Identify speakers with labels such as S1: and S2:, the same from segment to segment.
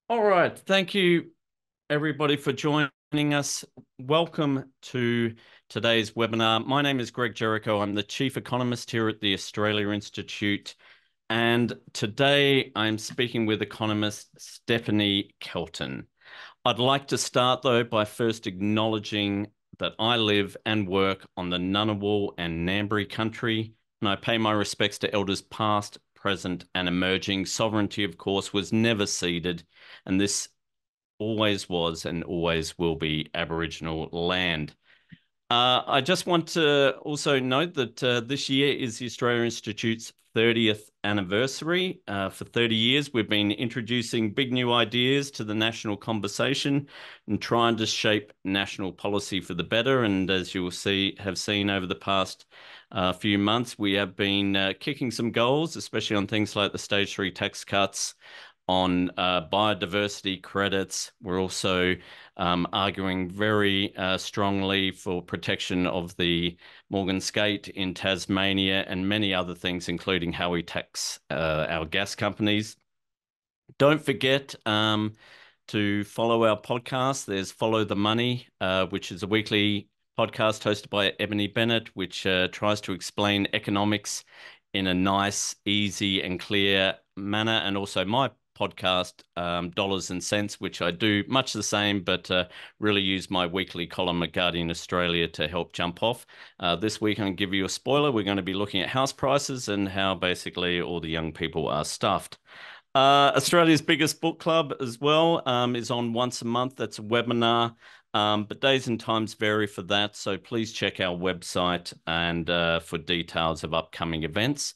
S1: All right. Thank you, everybody, for joining us. Welcome to today's webinar. My name is Greg Jericho. I'm the Chief Economist here at the Australia Institute. And today I'm speaking with economist Stephanie Kelton. I'd like to start, though, by first acknowledging that I live and work on the Ngunnawal and Ngambri country, and I pay my respects to elders past, present, and emerging. Sovereignty, of course, was never ceded, and this always was and always will be Aboriginal land. I just want to also note that this year is the Australia Institute's 30th anniversary. For 30 years, we've been introducing big new ideas to the national conversation and trying to shape national policy for the better. And as you will have seen over the past few months, we have been kicking some goals, especially on things like the stage 3 tax cuts, on biodiversity credits. We're also arguing very strongly for protection of the Morgan Skate in Tasmania and many other things, including how we tax our gas companies. Don't forget to follow our podcast. There's Follow the Money, which is a weekly podcast hosted by Ebony Bennett, which tries to explain economics in a nice, easy, and clear manner. And also my podcast, Dollars and Cents, which I do much the same, but really use my weekly column at Guardian Australia to help jump off. This week, I'm going to give you a spoiler. We're going to be looking at house prices and how basically all the young people are stuffed. Australia's biggest book club as well is on once a month. That's a webinar, but days and times vary for that. So please check our website and for details of upcoming events.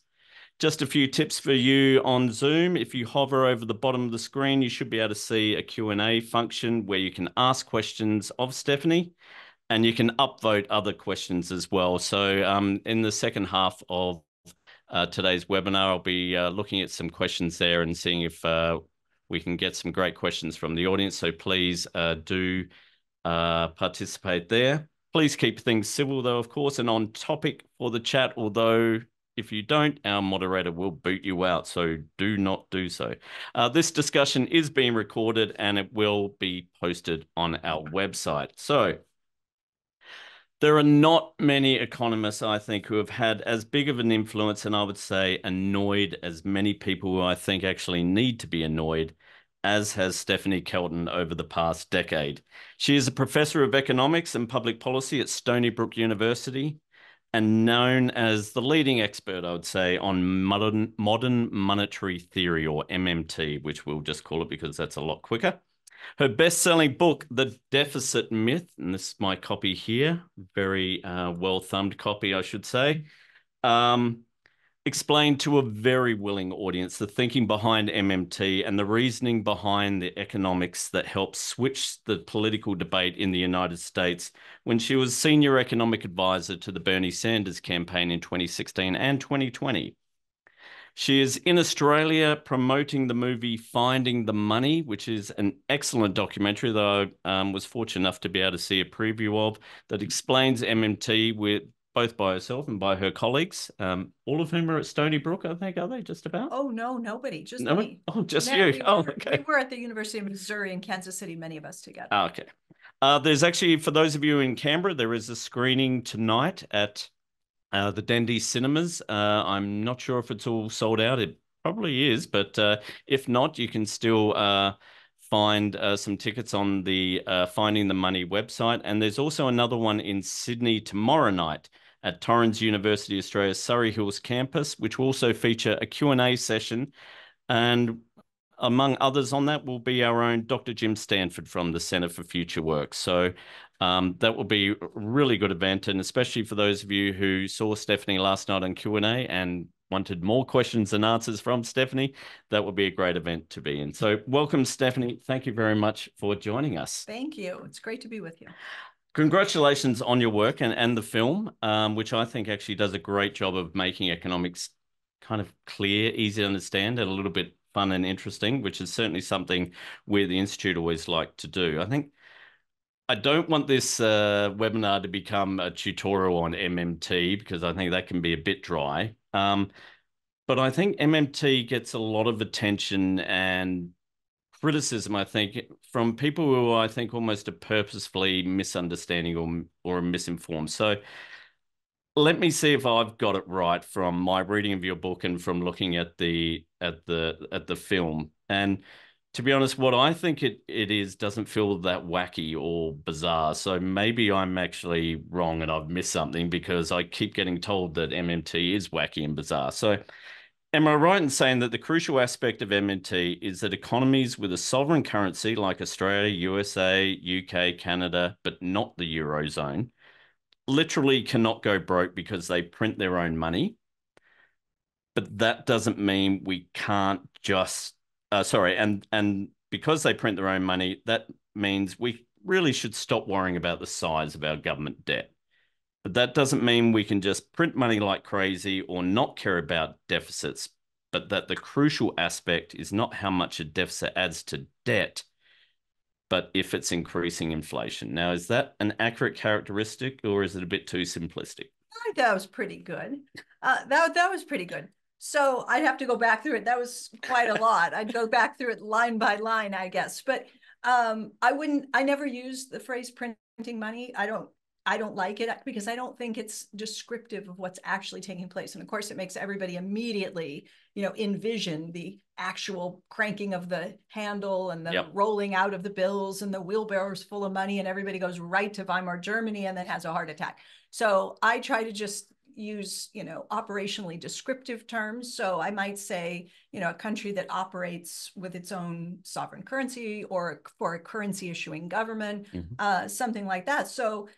S1: Just a few tips for you on Zoom. If you hover over the bottom of the screen, you should be able to see a Q&A function where you can ask questions of Stephanie, and you can upvote other questions as well. So in the second half of today's webinar, I'll be looking at some questions there and seeing if we can get some great questions from the audience. So please do participate there. Please keep things civil, though, of course, and on topic for the chat, although if you don't, our moderator will boot you out, so do not do so. This discussion is being recorded and it will be posted on our website. So there are not many economists, I think, who have had as big of an influence, and I would say annoyed as many people who I think actually need to be annoyed, as has Stephanie Kelton over the past decade. She is a professor of economics and public policy at Stony Brook University and known as the leading expert, I would say, on modern monetary theory, or MMT, which we'll just call it because that's a lot quicker. Her best-selling book, The Deficit Myth, and this is my copy here, very well-thumbed copy, I should say, explained to a very willing audience the thinking behind MMT and the reasoning behind the economics that helped switch the political debate in the United States when she was senior economic advisor to the Bernie Sanders campaign in 2016 and 2020. She is in Australia promoting the movie Finding the Money, which is an excellent documentary that I was fortunate enough to be able to see a preview of, that explains MMT with both by herself and by her colleagues, all of whom are at Stony Brook, I think, are they just about?
S2: Oh, no, nobody, just
S1: No?
S2: me.
S1: Oh, just you. Oh, okay.
S2: We were at the University of Missouri in Kansas City, many of us together.
S1: Okay. There's actually, for those of you in Canberra, there is a screening tonight at the Dendy Cinemas. I'm not sure if it's all sold out. It probably is, but if not, you can still find some tickets on the Finding the Money website. And there's also another one in Sydney tomorrow night at Torrens University Australia's Surrey Hills campus, which will also feature a Q&A session. And among others on that will be our own Dr. Jim Stanford from the Centre for Future Work. So that will be a really good event, and especially for those of you who saw Stephanie last night on Q&A and wanted more questions and answers from Stephanie, that would be a great event to be in. So welcome, Stephanie. Thank you very much for joining us.
S2: Thank you. It's great to be with you.
S1: Congratulations on your work and the film, which I think actually does a great job of making economics kind of clear, easy to understand, and a little bit fun and interesting, which is certainly something we at the Institute always like to do. I don't want this webinar to become a tutorial on MMT because I think that can be a bit dry. But I think MMT gets a lot of attention and criticism, I think, from people who I think almost are purposefully misunderstanding or misinformed. So let me see if I've got it right from my reading of your book and from looking at the film. And to be honest, what I think it is doesn't feel that wacky or bizarre. So maybe I'm actually wrong and I've missed something, because I keep getting told that MMT is wacky and bizarre. So am I right in saying that the crucial aspect of MMT is that economies with a sovereign currency like Australia, USA, UK, Canada, but not the Eurozone, literally cannot go broke because they print their own money? But that doesn't mean we can't just and because they print their own money, that means we really should stop worrying about the size of our government debt. But that doesn't mean we can just print money like crazy or not care about deficits, but that the crucial aspect is not how much a deficit adds to debt, but if it's increasing inflation. Now, is that an accurate characteristic, or is it a bit too simplistic?
S2: I think that was pretty good. That was pretty good. So I'd have to go back through it. That was quite a lot. I'd go back through it line by line, I guess. But I never use the phrase printing money. I don't like it because I don't think it's descriptive of what's actually taking place. And of course, it makes everybody immediately, envision the actual cranking of the handle and the rolling out of the bills and the wheelbarrows full of money, and everybody goes right to Weimar Germany and then has a heart attack. So I try to just use, operationally descriptive terms. So I might say, a country that operates with its own sovereign currency or for a currency issuing government, something like that. So,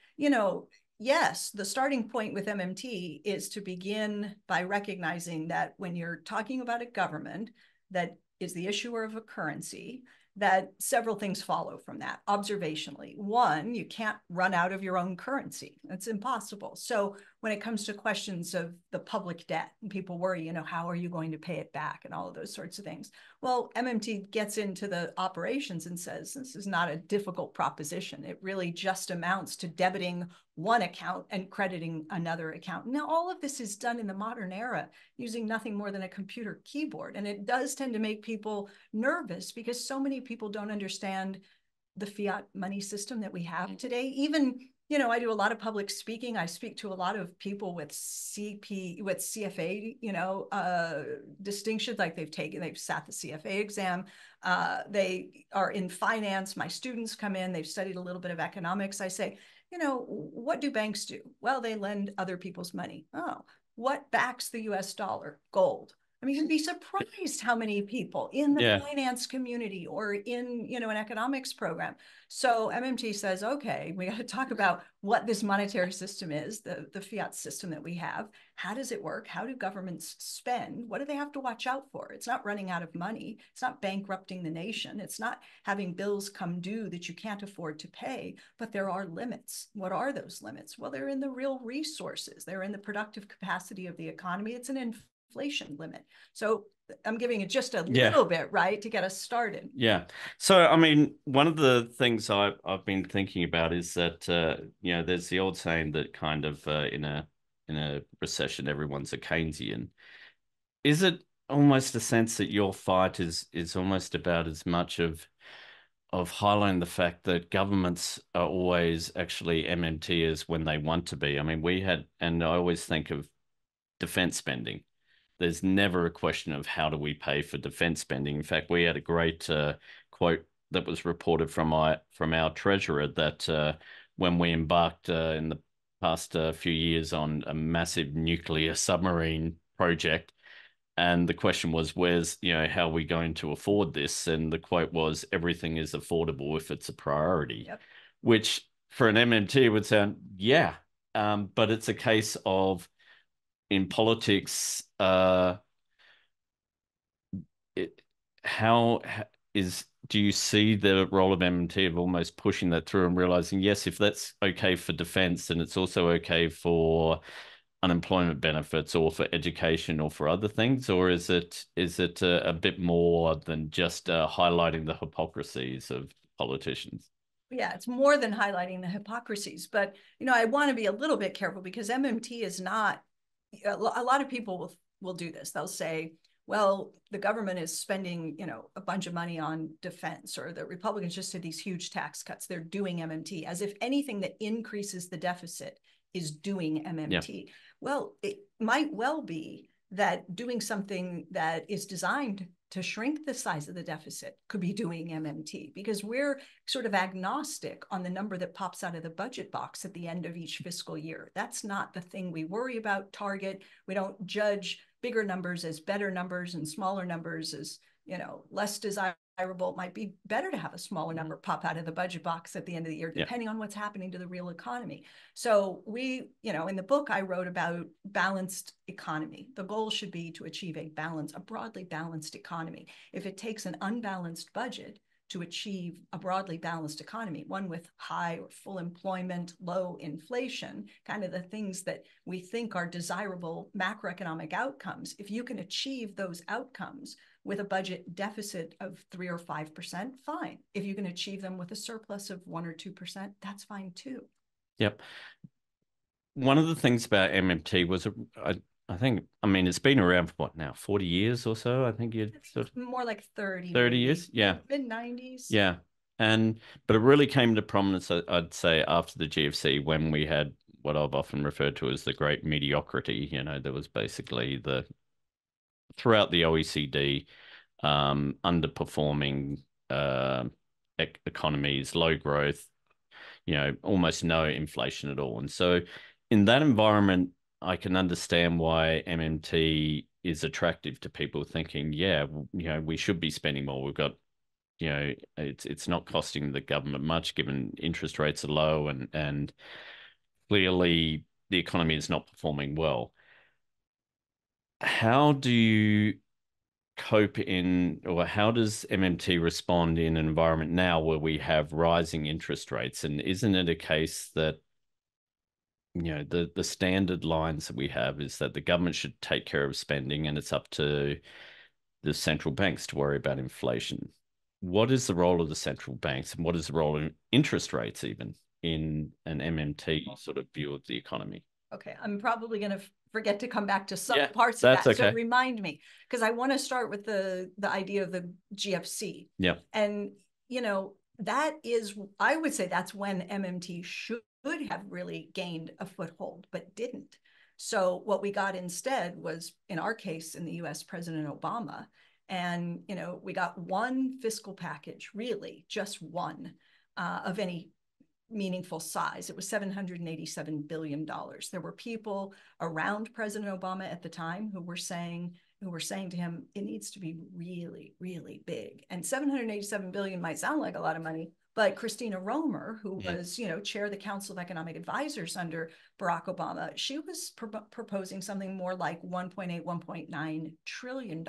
S2: yes, the starting point with MMT is to begin by recognizing that when you're talking about a government that is the issuer of a currency, that several things follow from that observationally. One, you can't run out of your own currency. That's impossible. So when it comes to questions of the public debt, and people worry, how are you going to pay it back and all of those sorts of things? Well, MMT gets into the operations and says, this is not a difficult proposition. It really just amounts to debiting one account and crediting another account. Now, all of this is done in the modern era using nothing more than a computer keyboard. And it does tend to make people nervous because so many people don't understand the fiat money system that we have today. Even, I do a lot of public speaking. I speak to a lot of people with CFA, distinctions, like they've sat the CFA exam. They are in finance. My students come in, they've studied a little bit of economics. I say, what do banks do? Well, they lend other people's money. Oh, what backs the US dollar? Gold. I mean, you'd be surprised how many people in the finance community or in, an economics program. So MMT says, okay, we got to talk about what this monetary system is, the fiat system that we have. How does it work? How do governments spend? What do they have to watch out for? It's not running out of money. It's not bankrupting the nation. It's not having bills come due that you can't afford to pay, but there are limits. What are those limits? Well, they're in the real resources. They're in the productive capacity of the economy. It's an inflation limit. So I'm giving it just a little bit, right, to get us started.
S1: Yeah. So, I mean, one of the things I've been thinking about is that, there's the old saying that kind of in a recession, everyone's a Keynesian. Is it almost a sense that your fight is almost about as much of highlighting the fact that governments are always actually MMTers when they want to be? I mean, and I always think of defense spending. There's never a question of how do we pay for defense spending. In fact, we had a great quote that was reported from our treasurer that when we embarked in the past few years on a massive nuclear submarine project, and the question was, where's, how are we going to afford this? And the quote was, everything is affordable if it's a priority, which for an MMT would sound, but it's a case of, in politics, do you see the role of MMT of almost pushing that through and realizing, yes, if that's okay for defense, then it's also okay for unemployment benefits or for education or for other things? Or is it a bit more than just highlighting the hypocrisies of politicians?
S2: Yeah, it's more than highlighting the hypocrisies. But, I want to be a little bit careful because MMT is not, a lot of people will do this. They'll say, well, the government is spending, a bunch of money on defense, or the Republicans just did these huge tax cuts. They're doing MMT, as if anything that increases the deficit is doing MMT. Yeah. Well, it might well be that doing something that is designed to shrink the size of the deficit could be doing MMT, because we're sort of agnostic on the number that pops out of the budget box at the end of each fiscal year. That's not the thing we worry about, target. We don't judge bigger numbers as better numbers and smaller numbers as, less desirable. It might be better to have a smaller number pop out of the budget box at the end of the year, depending on what's happening to the real economy. So we, in the book, I wrote about balanced economy. The goal should be to achieve a broadly balanced economy. If it takes an unbalanced budget to achieve a broadly balanced economy, one with high or full employment, low inflation, kind of the things that we think are desirable macroeconomic outcomes, if you can achieve those outcomes with a budget deficit of 3 or 5%, fine. If you can achieve them with a surplus of 1 or 2%, that's fine too.
S1: Yep. One of the things about MMT was, I think, it's been around for what now, 40 years or so? I think you'd sort of...
S2: More like 30.
S1: 30 years? Yeah.
S2: Mid-90s.
S1: Yeah. But it really came to prominence, I'd say, after the GFC, when we had what I've often referred to as the great mediocrity. There was basically throughout the OECD, underperforming economies, low growth, almost no inflation at all. And so in that environment, I can understand why MMT is attractive to people thinking, we should be spending more. We've got, it's not costing the government much given interest rates are low, and clearly the economy is not performing well. How do you cope or how does MMT respond in an environment now where we have rising interest rates? And isn't it a case that, the standard lines that we have is that the government should take care of spending and it's up to the central banks to worry about inflation? What is the role of the central banks, and what is the role of interest rates even in an MMT sort of view of the economy?
S2: Okay, I'm probably going to forget to come back to some parts of that. Okay. So remind me, because I want to start with the idea of the GFC.
S1: Yeah.
S2: And, that is, I would say that's when MMT should have really gained a foothold, but didn't. So what we got instead was, in our case, in the US, President Obama. And, we got one fiscal package, really just one, of any meaningful size. It was $787 billion. There were people around President Obama at the time who were saying to him, it needs to be really, really big. And $787 billion might sound like a lot of money, but Christina Romer, who was, chair of the Council of Economic Advisors under Barack Obama, she was proposing something more like $1.8, $1.9 trillion.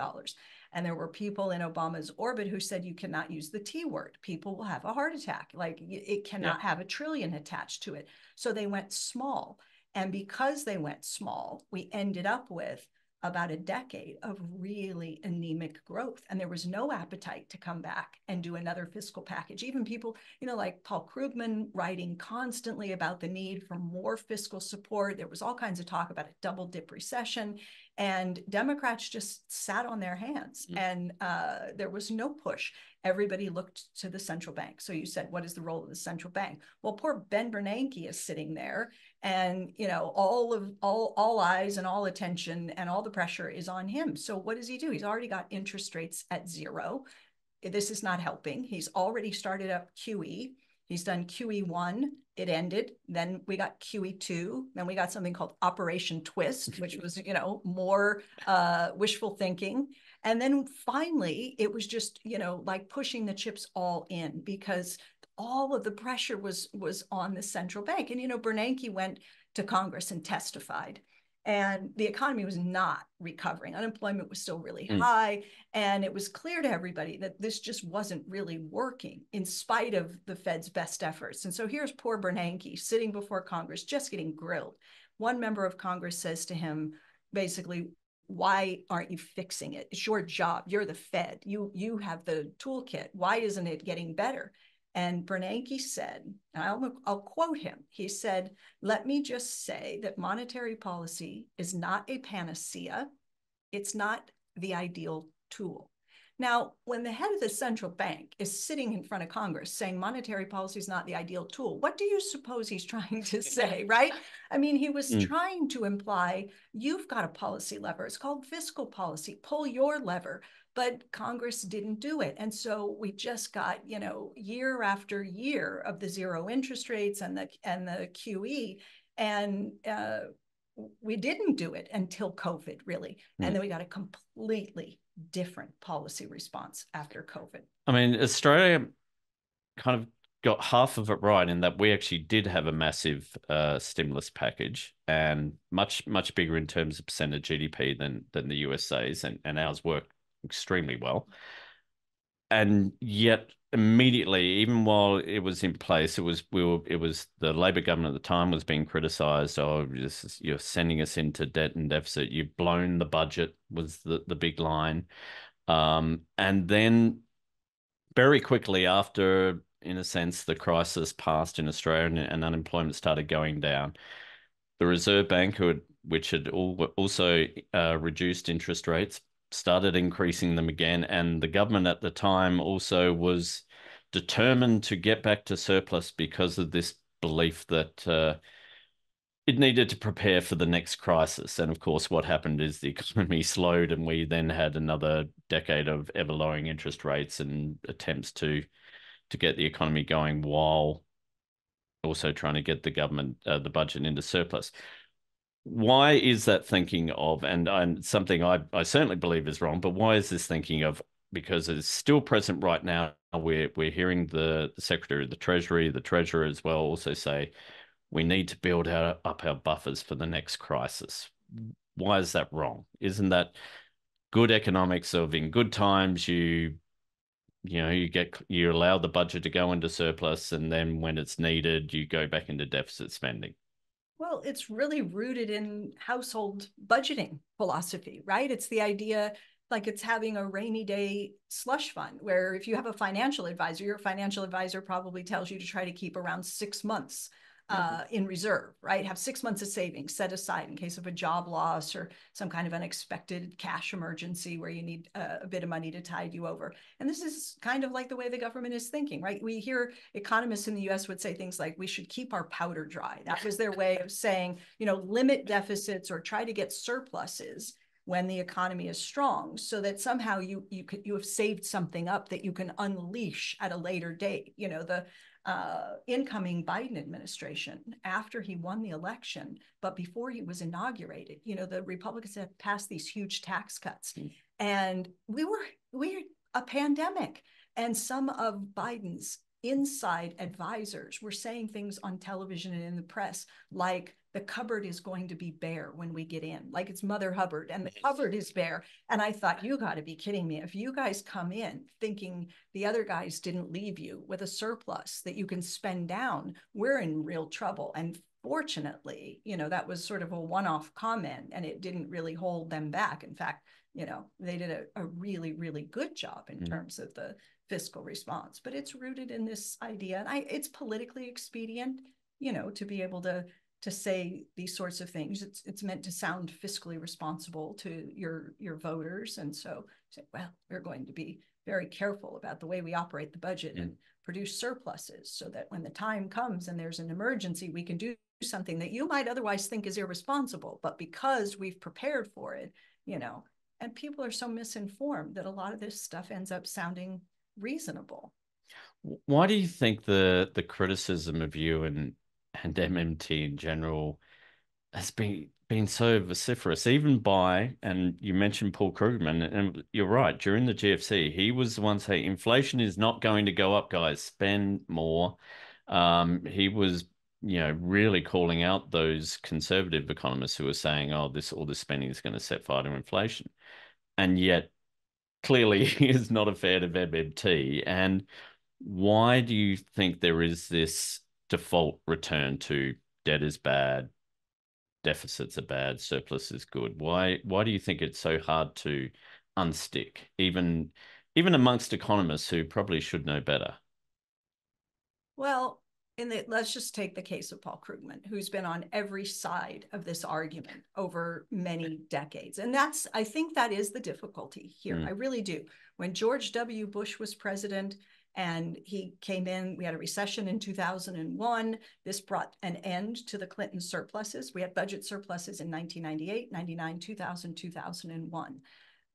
S2: And there were people in Obama's orbit who said, you cannot use the T word. People will have a heart attack. Like, it cannot have a trillion attached to it. So they went small. And because they went small, we ended up with about a decade of really anemic growth. And there was no appetite to come back and do another fiscal package. Even people, like Paul Krugman writing constantly about the need for more fiscal support. There was all kinds of talk about a double dip recession. And Democrats just sat on their hands, and there was no push. Everybody looked to the central bank. So you said, what is the role of the central bank? Well, poor Ben Bernanke is sitting there, and all eyes and all attention and all the pressure is on him. So what does he do? He's already got interest rates at 0. This is not helping. He's already started up QE. He's done QE1, it ended. Then we got QE2. Then we got something called Operation Twist, which was, more wishful thinking. And then finally, it was just, like pushing the chips all in, because all of the pressure was on the central bank. And, Bernanke went to Congress and testified. And the economy was not recovering. Unemployment was still really high. And it was clear to everybody that this just wasn't really working in spite of the Fed's best efforts. And so here's poor Bernanke sitting before Congress, just getting grilled. One member of Congress says to him, basically, why aren't you fixing it? It's your job. You're the Fed. You have the toolkit. Why isn't it getting better? And Bernanke said, and I'll quote him, he said, let me just say that monetary policy is not a panacea. It's not the ideal tool. Now, when the head of the central bank is sitting in front of Congress saying monetary policy is not the ideal tool, what do you suppose he's trying to say, right? I mean, he was trying to imply you've got a policy lever. It's called fiscal policy. Pull your lever. But Congress didn't do it. And so we just got, year after year of the zero interest rates and the QE. And we didn't do it until COVID, really. And then we got a completely different policy response after COVID.
S1: I mean, Australia kind of got half of it right in that we actually did have a massive stimulus package, and much bigger in terms of percent of GDP than the USA's, and ours worked extremely well. And yet immediately, even while it was in place, it was the Labor government at the time was being criticised. Oh, you're sending us into debt and deficit. You've blown the budget was the big line. And then very quickly after, in a sense, the crisis passed in Australia and unemployment started going down, the Reserve Bank, which had also reduced interest rates, started increasing them again. And the government at the time also was determined to get back to surplus because of this belief that it needed to prepare for the next crisis. And of course, what happened is the economy slowed, and we then had another decade of ever lowering interest rates and attempts to get the economy going while also trying to get the government, the budget into surplus. Why is that thinking of, and something I certainly believe is wrong, but why is this thinking of, because it's still present right now, we're hearing the Secretary of the Treasury, the Treasurer as well, also say, we need to build up our buffers for the next crisis. Why is that wrong? Isn't that good economics of, in good times, you allow the budget to go into surplus, and then when it's needed, you go back into deficit spending?
S2: Well, it's really rooted in household budgeting philosophy, right? It's the idea, like it's having a rainy day slush fund, where if you have a financial advisor, your financial advisor probably tells you to try to keep around 6 months in reserve, right? Have 6 months of savings set aside in case of a job loss or some kind of unexpected cash emergency where you need a bit of money to tide you over. And this is kind of like the way the government is thinking, right? We hear economists in the US would say things like, we should keep our powder dry. That was their way of saying, limit deficits or try to get surpluses when the economy is strong, so that somehow you have saved something up that you can unleash at a later date. The incoming Biden administration, after he won the election, but before he was inaugurated, the Republicans had passed these huge tax cuts, and we were a pandemic, and some of Biden's inside advisors were saying things on television and in the press like, the cupboard is going to be bare when we get in, like it's Mother Hubbard and the cupboard is bare. And I thought, you got to be kidding me. If you guys come in thinking the other guys didn't leave you with a surplus that you can spend down, we're in real trouble. And fortunately, that was sort of a one-off comment, and it didn't really hold them back. In fact, they did a really, really good job in terms of the fiscal response. But it's rooted in this idea, and it's politically expedient, to be able to say these sorts of things. It's meant to sound fiscally responsible to your voters. And so say, well, we're going to be very careful about the way we operate the budget and produce surpluses, so that when the time comes and there's an emergency, we can do something that you might otherwise think is irresponsible, but because we've prepared for it, and people are so misinformed that a lot of this stuff ends up sounding reasonable.
S1: Why do you think the criticism of you and MMT in general has been so vociferous, even by, and you mentioned Paul Krugman, and you're right, during the GFC, he was the one saying inflation is not going to go up, guys, spend more. He was, really calling out those conservative economists who were saying, oh, all this spending is going to set fire to inflation. And yet, clearly, he is not a fan of MMT. And why do you think there is this default return to debt is bad, deficits are bad, surplus is good? Why do you think it's so hard to unstick, even amongst economists who probably should know better?
S2: Well, let's just take the case of Paul Krugman, who's been on every side of this argument over many decades. And I think that is the difficulty here. I really do. When George W. Bush was president and he came in, we had a recession in 2001. This brought an end to the Clinton surpluses. We had budget surpluses in 1998, 99, 2000, 2001.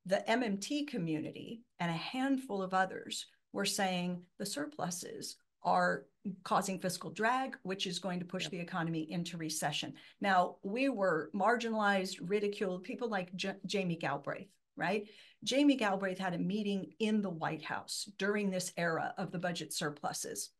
S2: The MMT community and a handful of others were saying the surpluses are causing fiscal drag, which is going to push the economy into recession. Now, we were marginalized, ridiculed, people like Jamie Galbraith, right? Jamie Galbraith had a meeting in the White House during this era of the budget surpluses.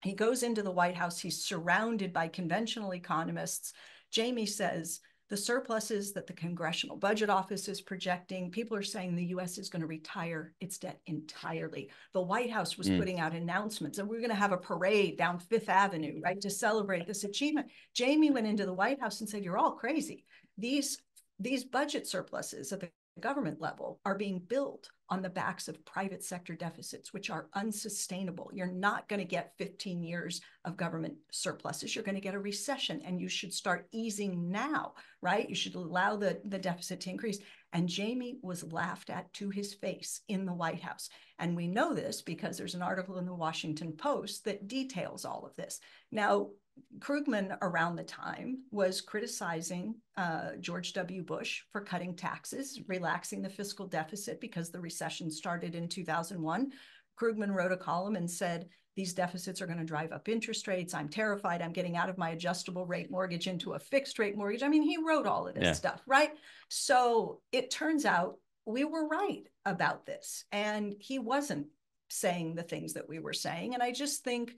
S2: He goes into the White House, he's surrounded by conventional economists. Jamie says, the surpluses that the Congressional Budget Office is projecting, people are saying the US is going to retire its debt entirely. The White House was putting out announcements, and we're going to have a parade down Fifth Avenue, right, to celebrate this achievement. Jamie went into the White House and said, you're all crazy. These budget surpluses at the government level are being built on the backs of private sector deficits, which are unsustainable. You're not going to get 15 years of government surpluses. You're going to get a recession, and you should start easing now, right? You should allow the deficit to increase. And Jamie was laughed at to his face in the White House. And we know this because there's an article in the Washington Post that details all of this. Now, Krugman around the time was criticizing George W. Bush for cutting taxes, relaxing the fiscal deficit because the recession started in 2001. Krugman wrote a column and said, these deficits are going to drive up interest rates. I'm terrified. I'm getting out of my adjustable rate mortgage into a fixed rate mortgage. I mean, he wrote all of this stuff, right? So it turns out we were right about this. And he wasn't saying the things that we were saying. And I just think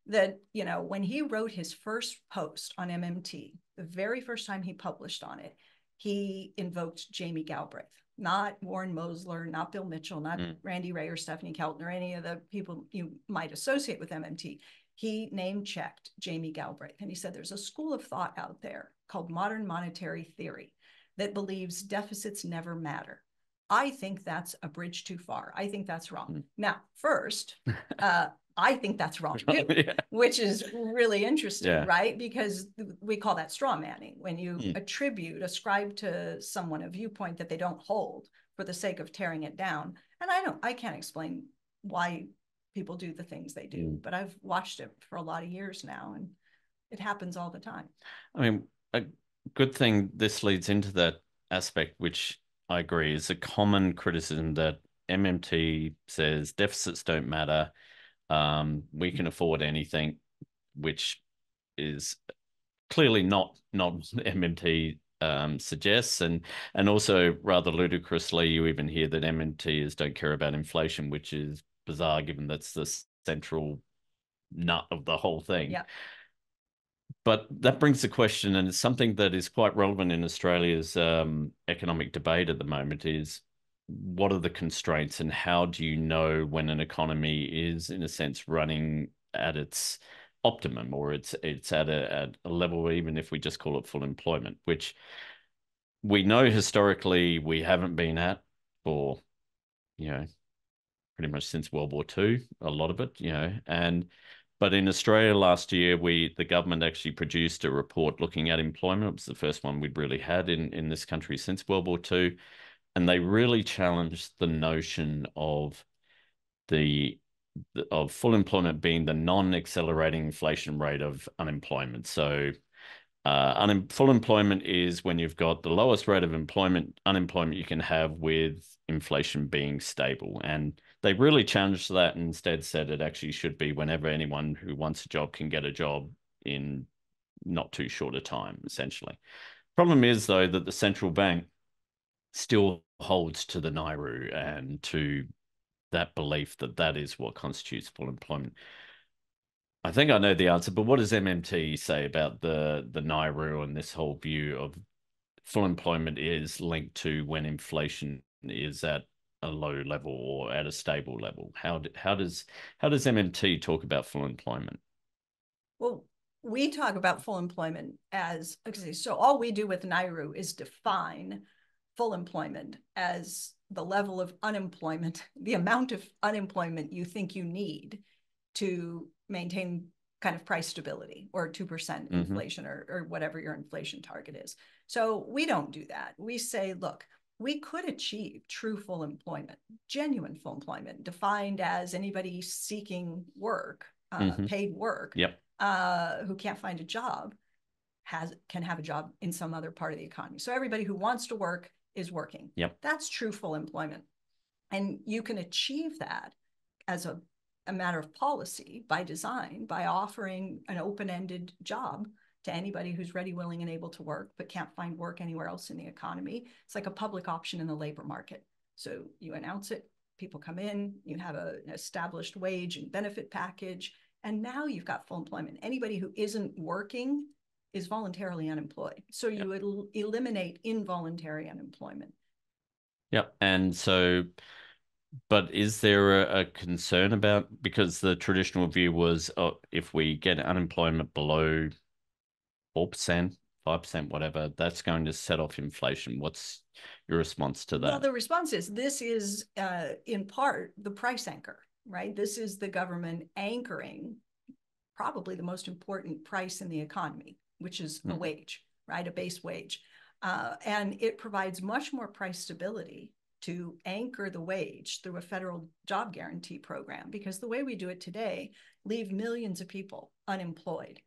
S2: that, you know, when he wrote his first post on MMT, the very first time he published on it, he invoked Jamie Galbraith, not Warren Mosler, not Bill Mitchell, not Randy Ray or Stephanie Kelton or any of the people you might associate with MMT. He name-checked Jamie Galbraith, and he said there's a school of thought out there called modern monetary theory that believes deficits never matter. I think that's a bridge too far. I think that's wrong. Now, first, I think that's wrong too, which is really interesting, right? Because we call that straw manning, when you ascribe to someone a viewpoint that they don't hold for the sake of tearing it down. And I can't explain why people do the things they do, but I've watched it for a lot of years now, and it happens all the time.
S1: I mean, a good thing this leads into that aspect, which I agree is a common criticism, that MMT says deficits don't matter. We can afford anything, which is clearly not MMT suggests, and also rather ludicrously, you even hear that MMTs don't care about inflation, which is bizarre given that's the central nut of the whole thing.
S2: Yeah.
S1: But that brings the question, and it's something that is quite relevant in Australia's economic debate at the moment, is what are the constraints, and how do you know when an economy is, in a sense, running at its optimum, or it's at a level, even if we just call it full employment, which we know historically we haven't been at for, you know, pretty much since World War II, a lot of it, you know. But in Australia last year, the government actually produced a report looking at employment. It was the first one we'd really had in this country since World War II. And they really challenged the notion of full employment being the non-accelerating inflation rate of unemployment. So full employment is when you've got the lowest rate of unemployment you can have with inflation being stable. And they really challenged that and instead said it actually should be whenever anyone who wants a job can get a job in not too short a time, essentially. Problem is, though, that the central bank still holds to the NAIRU and to that belief that that is what constitutes full employment. I think I know the answer, but what does MMT say about the NAIRU and this whole view of full employment is linked to when inflation is at a low level or at a stable level? How does MMT talk about full employment?
S2: Well, we talk about full employment as, so all we do with NAIRU is define full employment as the level of unemployment, the amount of unemployment you think you need to maintain kind of price stability or 2% inflation or whatever your inflation target is. So we don't do that. We say, look, we could achieve true full employment, genuine full employment, defined as anybody seeking work, paid work, who can't find a job, can have a job in some other part of the economy. So everybody who wants to work is working. That's true full employment. And you can achieve that as a matter of policy by design, by offering an open-ended job to anybody who's ready, willing, and able to work, but can't find work anywhere else in the economy. It's like a public option in the labor market. So you announce it, people come in, you have an established wage and benefit package, and now you've got full employment. Anybody who isn't working is voluntarily unemployed. So you would eliminate involuntary unemployment.
S1: And so, but is there a concern about, because the traditional view was, if we get unemployment below 4%, 5%, whatever, that's going to set off inflation. What's your response to that?
S2: Well, the response is this is in part the price anchor, right? This is the government anchoring probably the most important price in the economy, which is a wage, right? A base wage. And it provides much more price stability to anchor the wage through a federal job guarantee program, because the way we do it today leave millions of people unemployed.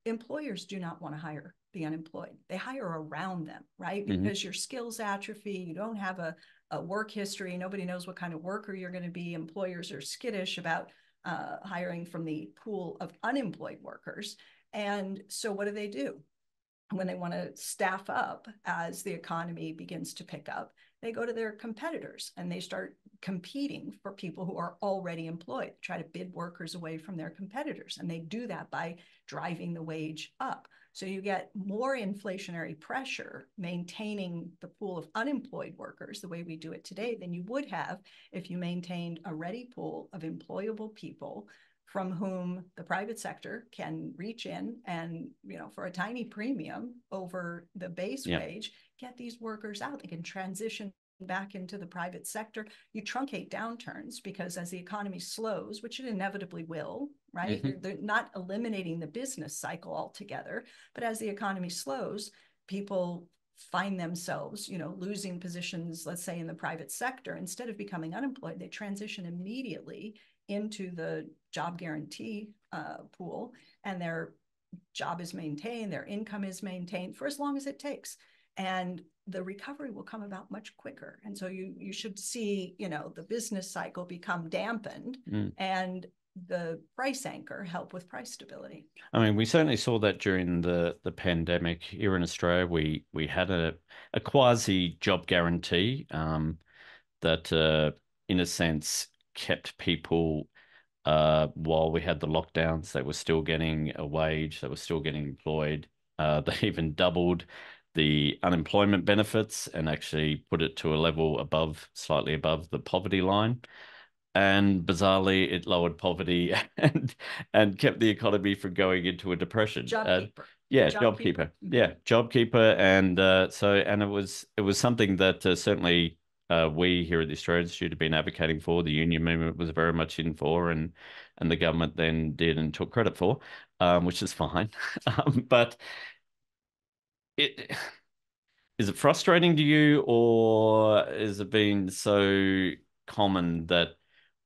S2: Employers do not want to hire the unemployed. They hire around them, right? Because your skills atrophy, you don't have a work history, nobody knows what kind of worker you're going to be. Employers are skittish about hiring from the pool of unemployed workers. And so what do? When they want to staff up as the economy begins to pick up, they go to their competitors and they start competing for people who are already employed, try to bid workers away from their competitors. And they do that by driving the wage up. So you get more inflationary pressure maintaining the pool of unemployed workers the way we do it today than you would have if you maintained a ready pool of employable people from whom the private sector can reach in and, for a tiny premium over the base wage, get these workers out. They can transition back into the private sector. You truncate downturns because as the economy slows, which it inevitably will, right? They're not eliminating the business cycle altogether, but as the economy slows, people find themselves, losing positions, let's say in the private sector. Instead of becoming unemployed, they transition immediately into the job guarantee pool, and their job is maintained, their income is maintained for as long as it takes. And the recovery will come about much quicker. And so you should see, the business cycle become dampened and the price anchor help with price stability.
S1: I mean, we certainly saw that during the pandemic here in Australia. We had a quasi job guarantee that, in a sense, kept people while we had the lockdowns. They were still getting a wage. They were still getting employed. They even doubled the unemployment benefits and actually put it to a level slightly above the poverty line. And bizarrely, it lowered poverty and kept the economy from going into a depression.
S2: JobKeeper.
S1: JobKeeper. Yeah, JobKeeper. And it was something that certainly we here at the Australian Institute have been advocating for. The union movement was very much in for, and the government then did and took credit for, which is fine. But is it frustrating to you, or has it been so common that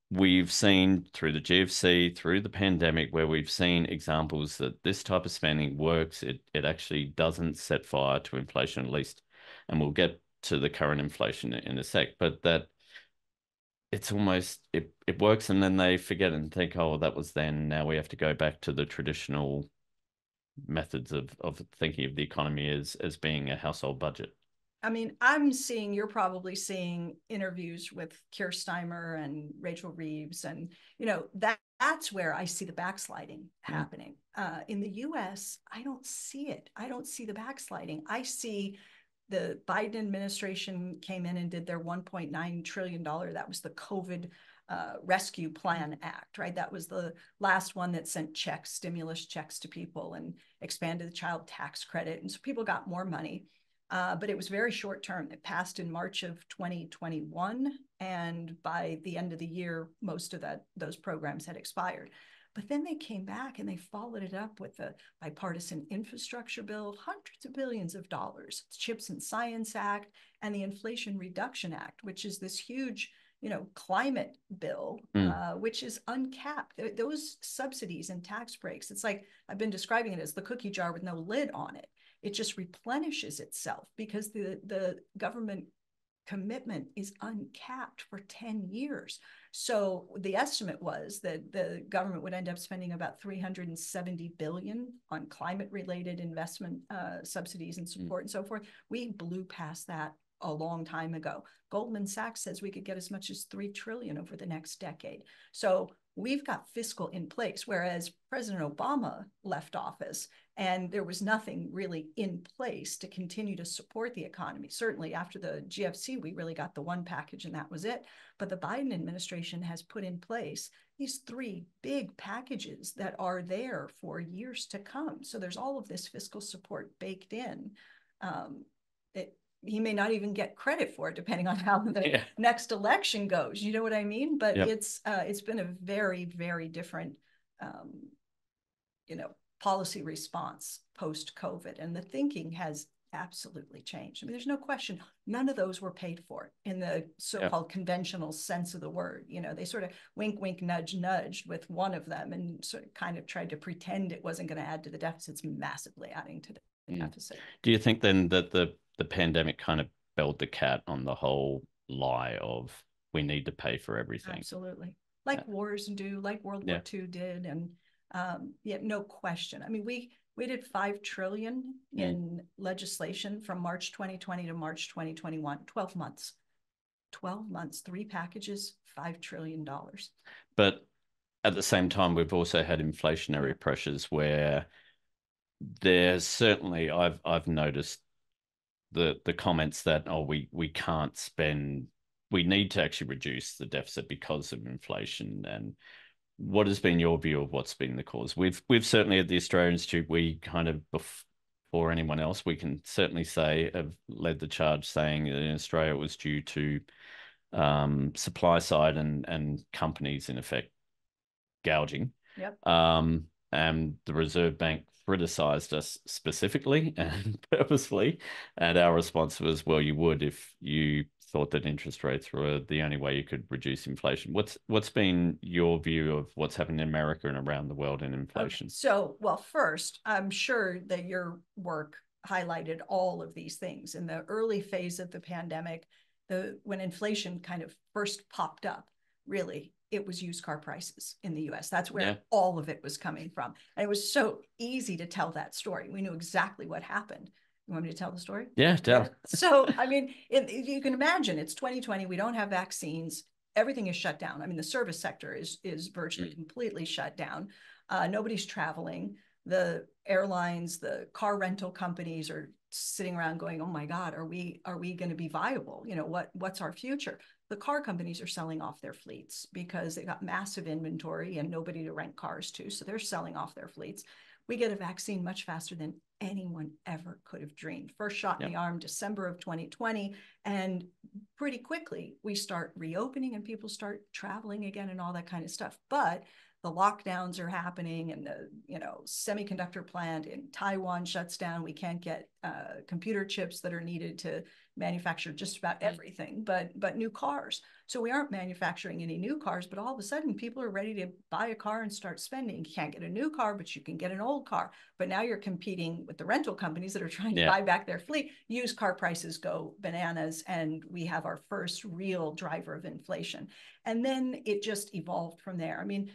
S1: we've seen through the GFC, through the pandemic, where we've seen examples that this type of spending works? It actually doesn't set fire to inflation, at least, and we'll get to the current inflation in a sec, but that it's almost, it works, and then they forget and think, oh, that was then, now we have to go back to the traditional methods of thinking of the economy as being a household budget.
S2: I mean, you're probably seeing interviews with Keir Steimer and Rachel Reeves, and that's where I see the backsliding happening. In the US, I don't see it. I don't see the backsliding. I see the Biden administration came in and did their $1.9 trillion. That was the COVID Rescue Plan Act, right? That was the last one that sent stimulus checks to people and expanded the child tax credit. And so people got more money. But it was very short term. It passed in March of 2021. And by the end of the year, most of those programs had expired. But then they came back and they followed it up with a bipartisan infrastructure bill, hundreds of billions of dollars, CHIPS and Science Act, and the Inflation Reduction Act, which is this huge, climate bill, which is uncapped. Those subsidies and tax breaks, it's like I've been describing it as the cookie jar with no lid on it. It just replenishes itself because the government commitment is uncapped for 10 years. So the estimate was that the government would end up spending about $370 billion on climate-related investment subsidies and support and so forth. We blew past that a long time ago. Goldman Sachs says we could get as much as $3 trillion over the next decade. So we've got fiscal in place, whereas President Obama left office and there was nothing really in place to continue to support the economy. Certainly after the GFC, we really got the one package and that was it. But the Biden administration has put in place these 3 big packages that are there for years to come. So there's all of this fiscal support baked in. He may not even get credit for it, depending on how the next election goes. You know what I mean? But it's been a very, very different, policy response post-COVID, and the thinking has absolutely changed. I mean, there's no question. None of those were paid for in the so-called conventional sense of the word. They sort of wink, wink, nudge, nudged with one of them, and sort of kind of tried to pretend it wasn't going to add to the deficits, massively adding to the deficit.
S1: Do you think then that the pandemic kind of belled the cat on the whole lie of we need to pay for everything?
S2: Absolutely. Like wars do, like World War II did. And no question. I mean, we did $5 trillion in legislation from March 2020 to March 2021, 12 months. 12 months, 3 packages, $5 trillion.
S1: But at the same time, we've also had inflationary pressures where there's certainly, I've noticed the comments that, we can't spend, we need to actually reduce the deficit because of inflation. And what has been your view of what's been the cause? We've certainly at the Australia Institute, we kind of, before anyone else, we can certainly say, have led the charge saying that in Australia it was due to supply side and companies in effect gouging. And the Reserve Bank criticized us specifically and purposefully, and our response was, well, you would if you thought that interest rates were the only way you could reduce inflation. What's been your view of what's happened in America and around the world in inflation?
S2: Okay. So, well, first, I'm sure that your work highlighted all of these things. In the early phase of the pandemic, when inflation kind of first popped up, really, it was used car prices in the US. That's where all of it was coming from. And it was so easy to tell that story. We knew exactly what happened. You want me to tell the story?
S1: Yeah, tell.
S2: So, I mean, you can imagine it's 2020. We don't have vaccines. Everything is shut down. I mean, the service sector is virtually completely shut down. Nobody's traveling. The airlines, the car rental companies are sitting around going, oh my God, are we going to be viable? What's our future? The car companies are selling off their fleets because they got massive inventory and nobody to rent cars to. So they're selling off their fleets. We get a vaccine much faster than anyone ever could have dreamed. First shot in the arm, December of 2020. And pretty quickly, we start reopening and people start traveling again and all that kind of stuff. But the lockdowns are happening and the semiconductor plant in Taiwan shuts down. We can't get computer chips that are needed to manufacture just about everything, but new cars. So we aren't manufacturing any new cars, but all of a sudden people are ready to buy a car and start spending. You can't get a new car, but you can get an old car. But now you're competing with the rental companies that are trying to buy back their fleet. Used car prices go bananas, and we have our first real driver of inflation. And then it just evolved from there. I mean,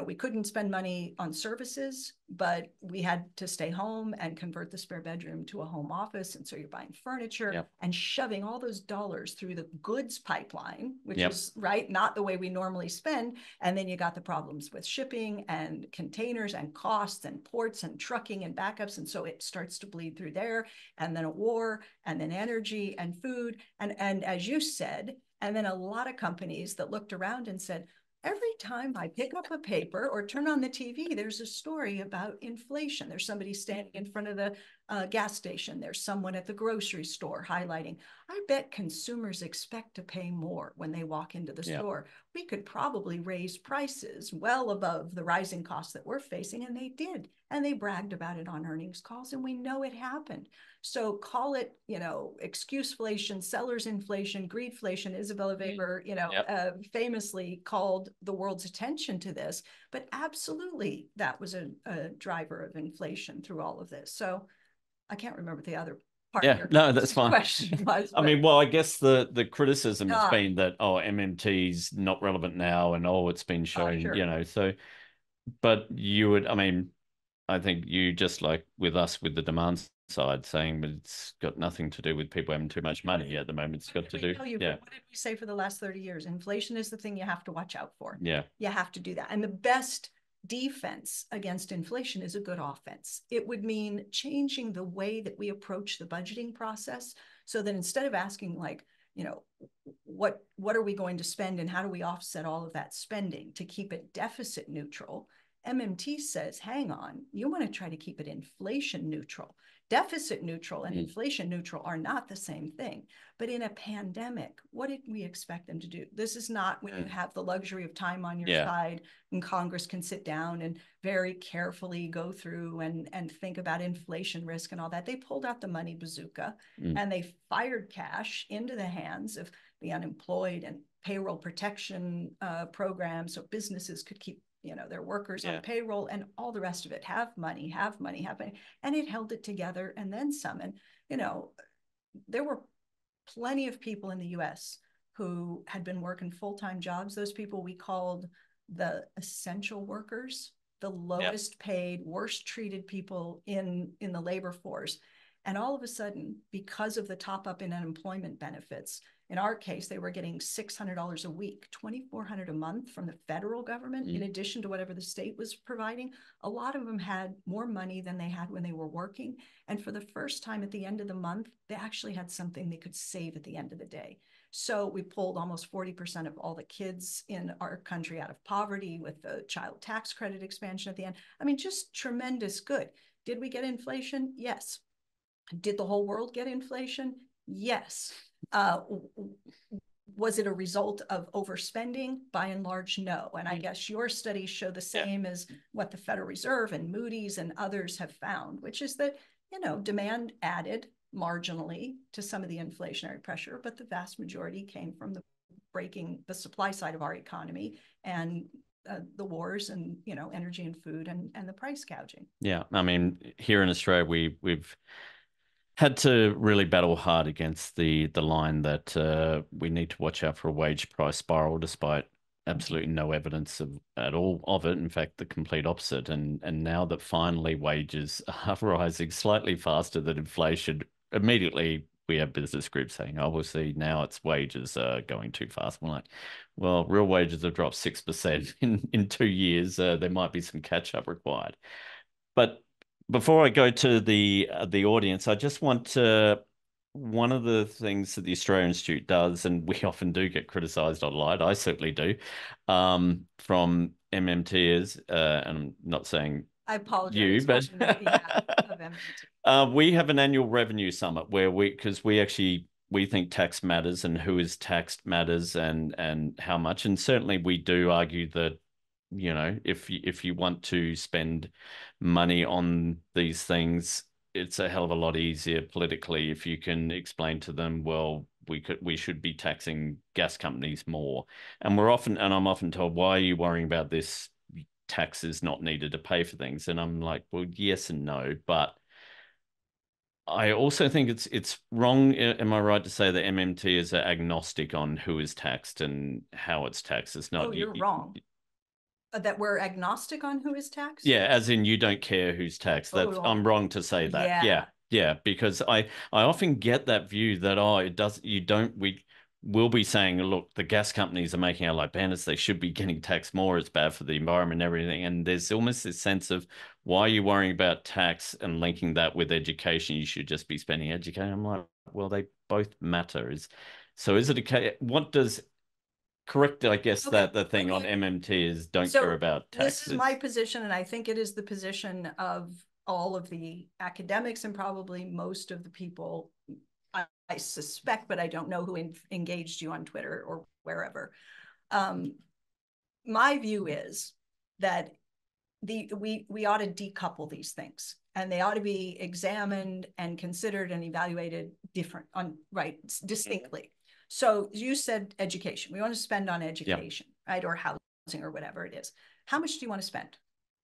S2: we couldn't spend money on services, but we had to stay home and convert the spare bedroom to a home office. And so you're buying furniture and shoving all those dollars through the goods pipeline, which is not the way we normally spend. And then you got the problems with shipping and containers and costs and ports and trucking and backups. And so it starts to bleed through there, and then a war, and then energy and food. And as you said, and then a lot of companies that looked around and said, every time I pick up a paper or turn on the TV, there's a story about inflation. There's somebody standing in front of the gas station. There's someone at the grocery store highlighting, I bet consumers expect to pay more when they walk into the store. We could probably raise prices well above the rising costs that we're facing. And they did. And they bragged about it on earnings calls. And we know it happened. So call it, excuseflation, seller's inflation, greedflation. Isabella Weber, famously called the world's attention to this. But absolutely, that was a driver of inflation through all of this. So I can't remember the other part of your
S1: that's fine.
S2: Question was,
S1: I mean, well, I guess the criticism has been that, MMT's not relevant now, and it's been shown,
S2: sure.
S1: so, but you would, I mean, I think you just like with us with the demand side saying, but it's got nothing to do with people having too much money at the moment. It's got to do.
S2: What did we say for the last 30 years? Inflation is the thing you have to watch out for.
S1: Yeah.
S2: You have to do that. And the best defense against inflation is a good offense. It would mean changing the way that we approach the budgeting process so that instead of asking what are we going to spend and how do we offset all of that spending to keep it deficit neutral, MMT says, hang on, you want to try to keep it inflation neutral. Deficit neutral and inflation neutral are not the same thing. But in a pandemic, what did we expect them to do? This is not when you have the luxury of time on your side and Congress can sit down and very carefully go through and think about inflation risk and all that. They pulled out the money bazooka and they fired cash into the hands of the unemployed and payroll protection programs so businesses could keep their workers on payroll and all the rest of it, have money. And it held it together and then some. And, there were plenty of people in the US who had been working full-time jobs. Those people we called the essential workers, the lowest paid, worst treated people in the labor force. And all of a sudden, because of the top up in unemployment benefits, in our case, they were getting $600 a week, $2,400 a month from the federal government, in addition to whatever the state was providing. A lot of them had more money than they had when they were working. And for the first time at the end of the month, they actually had something they could save at the end of the day. So we pulled almost 40% of all the kids in our country out of poverty with the child tax credit expansion at the end. I mean, just tremendous good. Did we get inflation? Yes. Did the whole world get inflation? Yes. Was it a result of overspending? By and large, no. And I guess your studies show the same as what the Federal Reserve and Moody's and others have found, which is that, demand added marginally to some of the inflationary pressure, but the vast majority came from breaking the supply side of our economy and the wars and, energy and food and the price gouging.
S1: Yeah. I mean, here in Australia, we've had to really battle hard against the line that we need to watch out for a wage price spiral, despite absolutely no evidence at all of it. In fact, the complete opposite. And now that finally wages are rising slightly faster than inflation, immediately we have business groups saying, "Oh, we'll see now it's wages are going too fast." We're like, well, real wages have dropped 6% in 2 years. There might be some catch up required, but before I go to the audience, I just want to, one of the things that the Australian Institute does, and we often do get criticised online, I certainly do, from MMTers, and I'm not saying
S2: I apologize
S1: you, but
S2: on behalf of MMT.
S1: We have an annual revenue summit where because we think tax matters and who is taxed matters and how much, and certainly we do argue that if you want to spend money on these things, it's a hell of a lot easier politically if you can explain to them, well, we should be taxing gas companies more. And I'm often told, why are you worrying about this? Tax is not needed to pay for things. And I'm like, well, yes and no, but I also think it's wrong. Am I right to say that MMT is agnostic on who is taxed and how it's taxed? It's not.
S2: Oh, you're wrong. That we're agnostic on who is taxed?
S1: Yeah, as in you don't care who's taxed. I'm wrong to say that. Yeah, because I often get that view that we'll be saying, look, the gas companies are making our life bandits, they should be getting taxed more, it's bad for the environment and everything. And there's almost this sense of, why are you worrying about tax and linking that with education? You should just be spending education. I'm like, well, they both matter. Is it okay? What does correct, I guess, that the thing on MMT is don't care about taxes.
S2: This is my position, and I think it is the position of all of the academics and probably most of the people I suspect, but I don't know who engaged you on Twitter or wherever. My view is that we ought to decouple these things, and they ought to be examined and considered and evaluated distinctly. So you said education. We want to spend on education, right? Or housing or whatever it is. How much do you want to spend?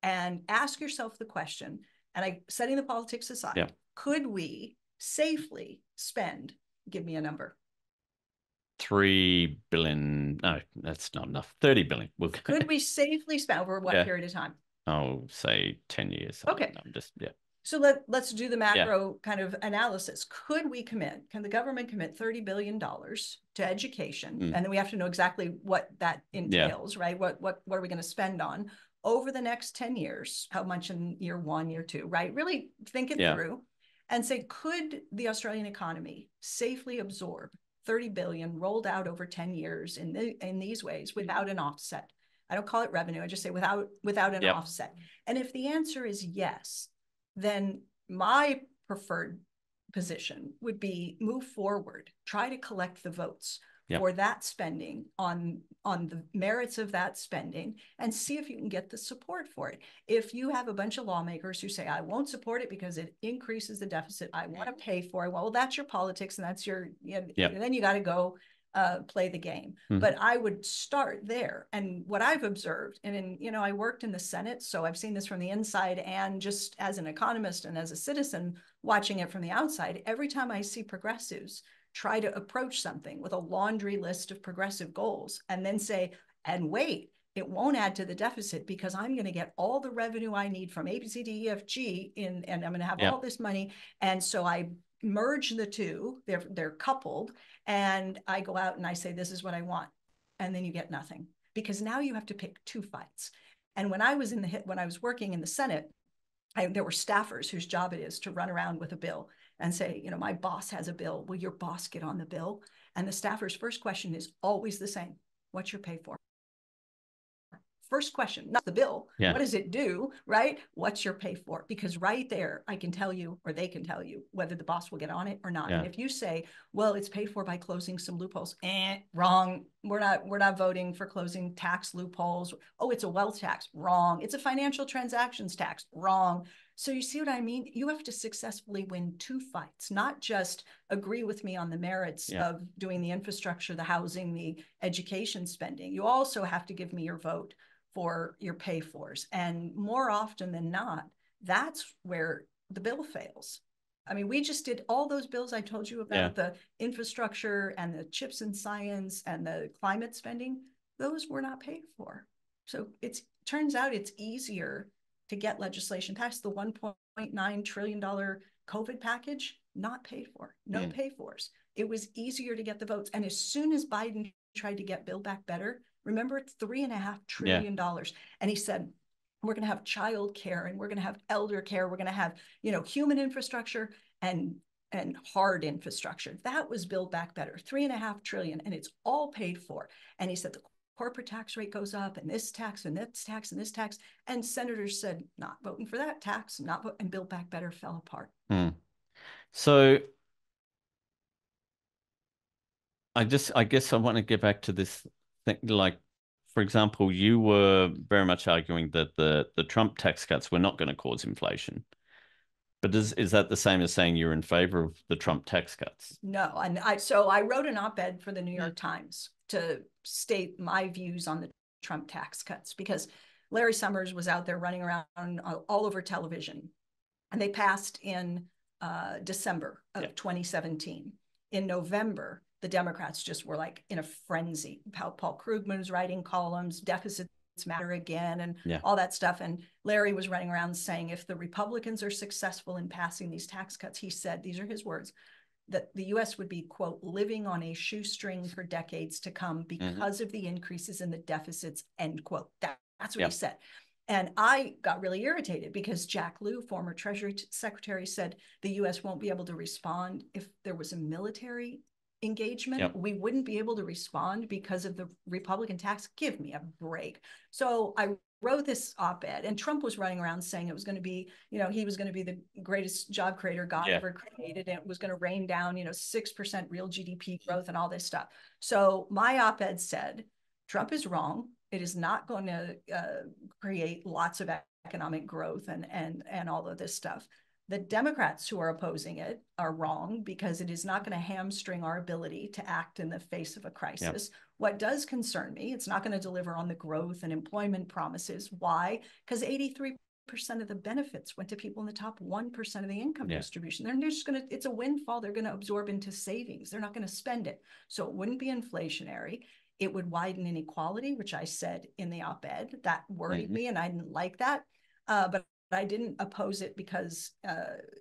S2: And ask yourself the question, and setting the politics aside, could we safely spend, give me a number.
S1: 3 billion. No, that's not enough. 30 billion.
S2: Could we safely spend over what period of time?
S1: I'll say 10 years.
S2: Okay. So let's do the macro kind of analysis. Could we commit, can the government commit $30 billion to education? And then we have to know exactly what that entails, right? What are we going to spend on over the next 10 years? How much in year 1, year 2, right? Really think it through and say, could the Australian economy safely absorb 30 billion rolled out over 10 years in these ways without an offset? I don't call it revenue. I just say without an offset. And if the answer is yes, then my preferred position would be move forward, try to collect the votes for that spending on the merits of that spending, and see if you can get the support for it. If you have a bunch of lawmakers who say, I won't support it because it increases the deficit, I want to pay for it, well, that's your politics and that's your, then you got to go play the game. But I would start there. And what I've observed, and I worked in the Senate, so I've seen this from the inside, and just as an economist and as a citizen watching it from the outside, every time I see progressives try to approach something with a laundry list of progressive goals and then say, and wait, it won't add to the deficit because I'm going to get all the revenue I need from A, B, C, D, E, F, G and I'm going to have all this money. And so I merge the two, they're coupled, and I go out and I say, this is what I want. And then you get nothing, because now you have to pick two fights. And when I was working in the Senate, there were staffers whose job it is to run around with a bill and say, my boss has a bill. Will your boss get on the bill? And the staffer's first question is always the same. What's your pay for? First question, not the bill. What does it do, right? What's your pay for? Because right there, I can tell you, or they can tell you, whether the boss will get on it or not. And if you say, well, it's paid for by closing some loopholes, wrong. We're not voting for closing tax loopholes. Oh, it's a wealth tax, wrong. It's a financial transactions tax, wrong. So you see what I mean? You have to successfully win two fights, not just agree with me on the merits of doing the infrastructure, the housing, the education spending. You also have to give me your vote for your pay-fors. And more often than not, that's where the bill fails. I mean, we just did all those bills I told you about, the infrastructure and the chips and science and the climate spending. Those were not paid for. So it turns out it's easier to get legislation passed. The $1.9 trillion COVID package, not paid for, no pay-fors. It was easier to get the votes. And as soon as Biden tried to get Build Back Better, remember, it's $3.5 trillion. And he said, we're going to have child care, and we're going to have elder care. We're going to have, human infrastructure and hard infrastructure. That was Build Back Better, $3.5 trillion, and it's all paid for. And he said the corporate tax rate goes up, and this tax, and this tax, and this tax. And senators said, not voting for that tax, and Build Back Better fell apart.
S1: So I guess I want to get back to this thing. Like, for example, you were very much arguing that the Trump tax cuts were not going to cause inflation. But is that the same as saying you're in favor of the Trump tax cuts?
S2: No, and I wrote an op-ed for the New York Times to state my views on the Trump tax cuts, because Larry Summers was out there running around all over television, and they passed in December of 2017. In November, the Democrats just were like in a frenzy. Paul Krugman was writing columns, deficits matter again, and all that stuff. And Larry was running around saying, if the Republicans are successful in passing these tax cuts, he said, these are his words, that the US would be, quote, living on a shoestring for decades to come because of the increases in the deficits, end quote. That's what he said. And I got really irritated because Jack Lew, former Treasury Secretary, said the US won't be able to respond if there was a military engagement. We wouldn't be able to respond because of the Republican tax. Give me a break. So I wrote this op-ed, and Trump was running around saying it was going to be, he was going to be the greatest job creator God ever created, and it was going to rain down, 6% real GDP growth and all this stuff. So my op-ed said, Trump is wrong. It is not going to create lots of economic growth and all of this stuff. The Democrats who are opposing it are wrong because it is not going to hamstring our ability to act in the face of a crisis. What does concern me, it's not going to deliver on the growth and employment promises. Why? Because 83% of the benefits went to people in the top 1% of the income distribution. They're just going to, it's a windfall they're going to absorb into savings. They're not going to spend it. So it wouldn't be inflationary. It would widen inequality, which I said in the op-ed. That worried me, and I didn't like that. But I didn't oppose it because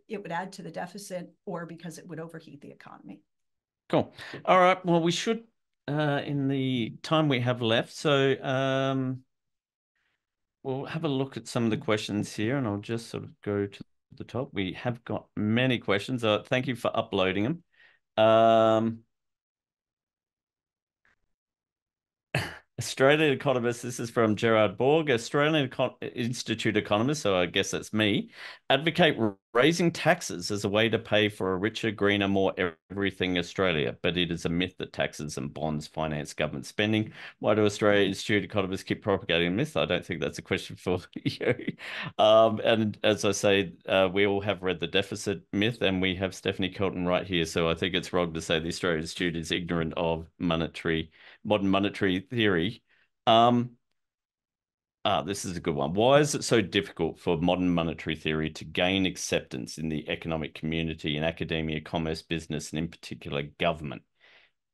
S2: it would add to the deficit or because it would overheat the economy.
S1: Cool. All right. Well, we should, in the time we have left, so we'll have a look at some of the questions here, and I'll just sort of go to the top. We have got many questions. Thank you for uploading them. Australian Economist, this is from Gerard Borg, Australian Institute economist, so I guess that's me, advocate raising taxes as a way to pay for a richer, greener, more everything Australia. But it is a myth that taxes and bonds finance government spending. Why do Australian Institute economists keep propagating a myth? I don't think that's a question for you. And as I say, we all have read the deficit myth, and we have Stephanie Kelton right here. So I think it's wrong to say the Australian Institute is ignorant of modern monetary theory. This is a good one. Why is it so difficult for modern monetary theory to gain acceptance in the economic community, in academia, commerce, business, and in particular government?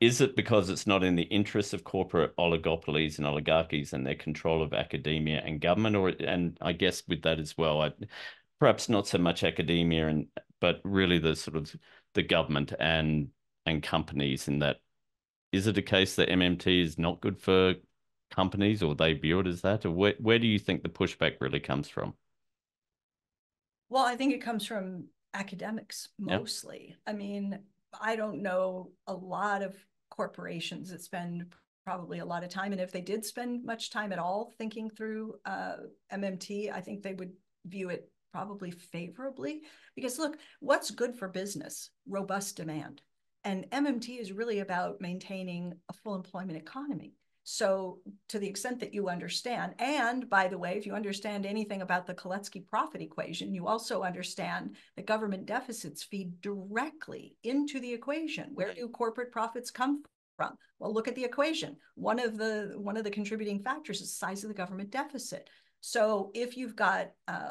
S1: Is it because it's not in the interests of corporate oligopolies and oligarchies and their control of academia and government? And I guess with that as well, perhaps not so much academia, but really the sort of the government and companies in that. Is it a case that MMT is not good for companies, or they view it as that? Or where do you think the pushback really comes from?
S2: Well, I think it comes from academics mostly. I mean, I don't know a lot of corporations that spend probably a lot of time, and if they did spend much time at all thinking through MMT, I think they would view it probably favorably. Because look, what's good for business? Robust demand. And MMT is really about maintaining a full employment economy. So to the extent that you understand, and by the way, if you understand anything about the Koletsky profit equation, you also understand that government deficits feed directly into the equation. Where do corporate profits come from? Well, look at the equation. One of the contributing factors is the size of the government deficit. So if you've got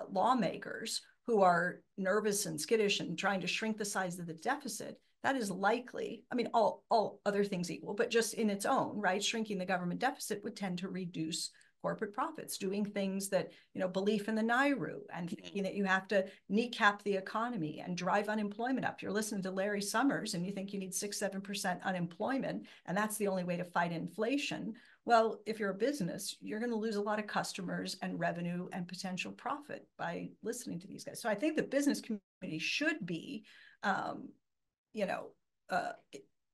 S2: lawmakers who are nervous and skittish and trying to shrink the size of the deficit, that is likely, I mean, all other things equal, but just in its own, right? Shrinking the government deficit would tend to reduce corporate profits, doing things that, belief in the Nairu and thinking that you have to kneecap the economy and drive unemployment up. You're listening to Larry Summers and you think you need 6-7% unemployment, and that's the only way to fight inflation. Well, if you're a business, you're going to lose a lot of customers and revenue and potential profit by listening to these guys. So I think the business community should be,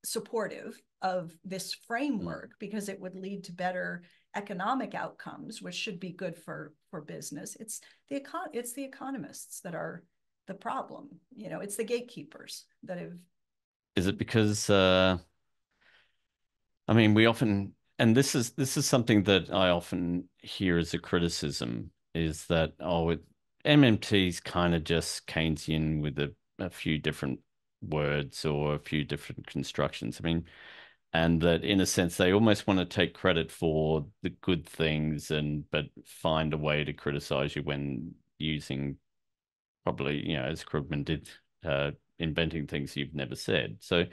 S2: supportive of this framework because it would lead to better economic outcomes, which should be good for business. It's the economists that are the problem. It's the gatekeepers that have.
S1: Is it because I mean, we often, and this is something that I often hear as a criticism, is that MMT's kind of just Keynesian with a few different words or a few different constructions. I mean, and that in a sense they almost want to take credit for the good things but find a way to criticize you when using, probably, as Krugman did, inventing things you've never said. So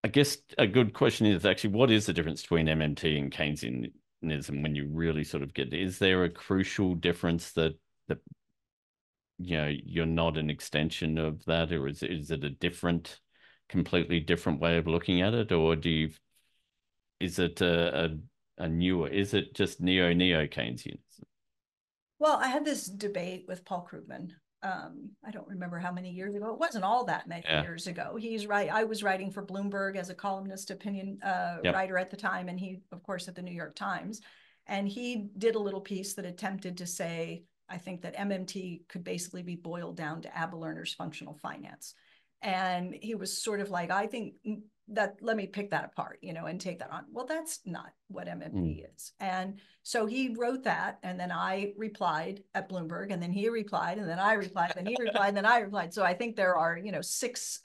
S1: I guess a good question is actually, what is the difference between MMT and Keynesianism when you really sort of get, is there a crucial difference that you're not an extension of that, or is it a completely different way of looking at it, or is it a newer, is it just neo Keynesianism?
S2: Well, I had this debate with Paul Krugman. I don't remember how many years ago. It wasn't all that many years ago. He's right. I was writing for Bloomberg as a columnist, opinion writer at the time, and he, of course, at the New York Times. And he did a little piece that attempted to say, I think that MMT could basically be boiled down to Abel Lerner's functional finance. And he was sort of like, I think that, let me pick that apart, and take that on. Well, that's not what MMT is. And so he wrote that, and then I replied at Bloomberg, and then he replied, and then I replied, and then he replied, and then I replied. So I think there are, 6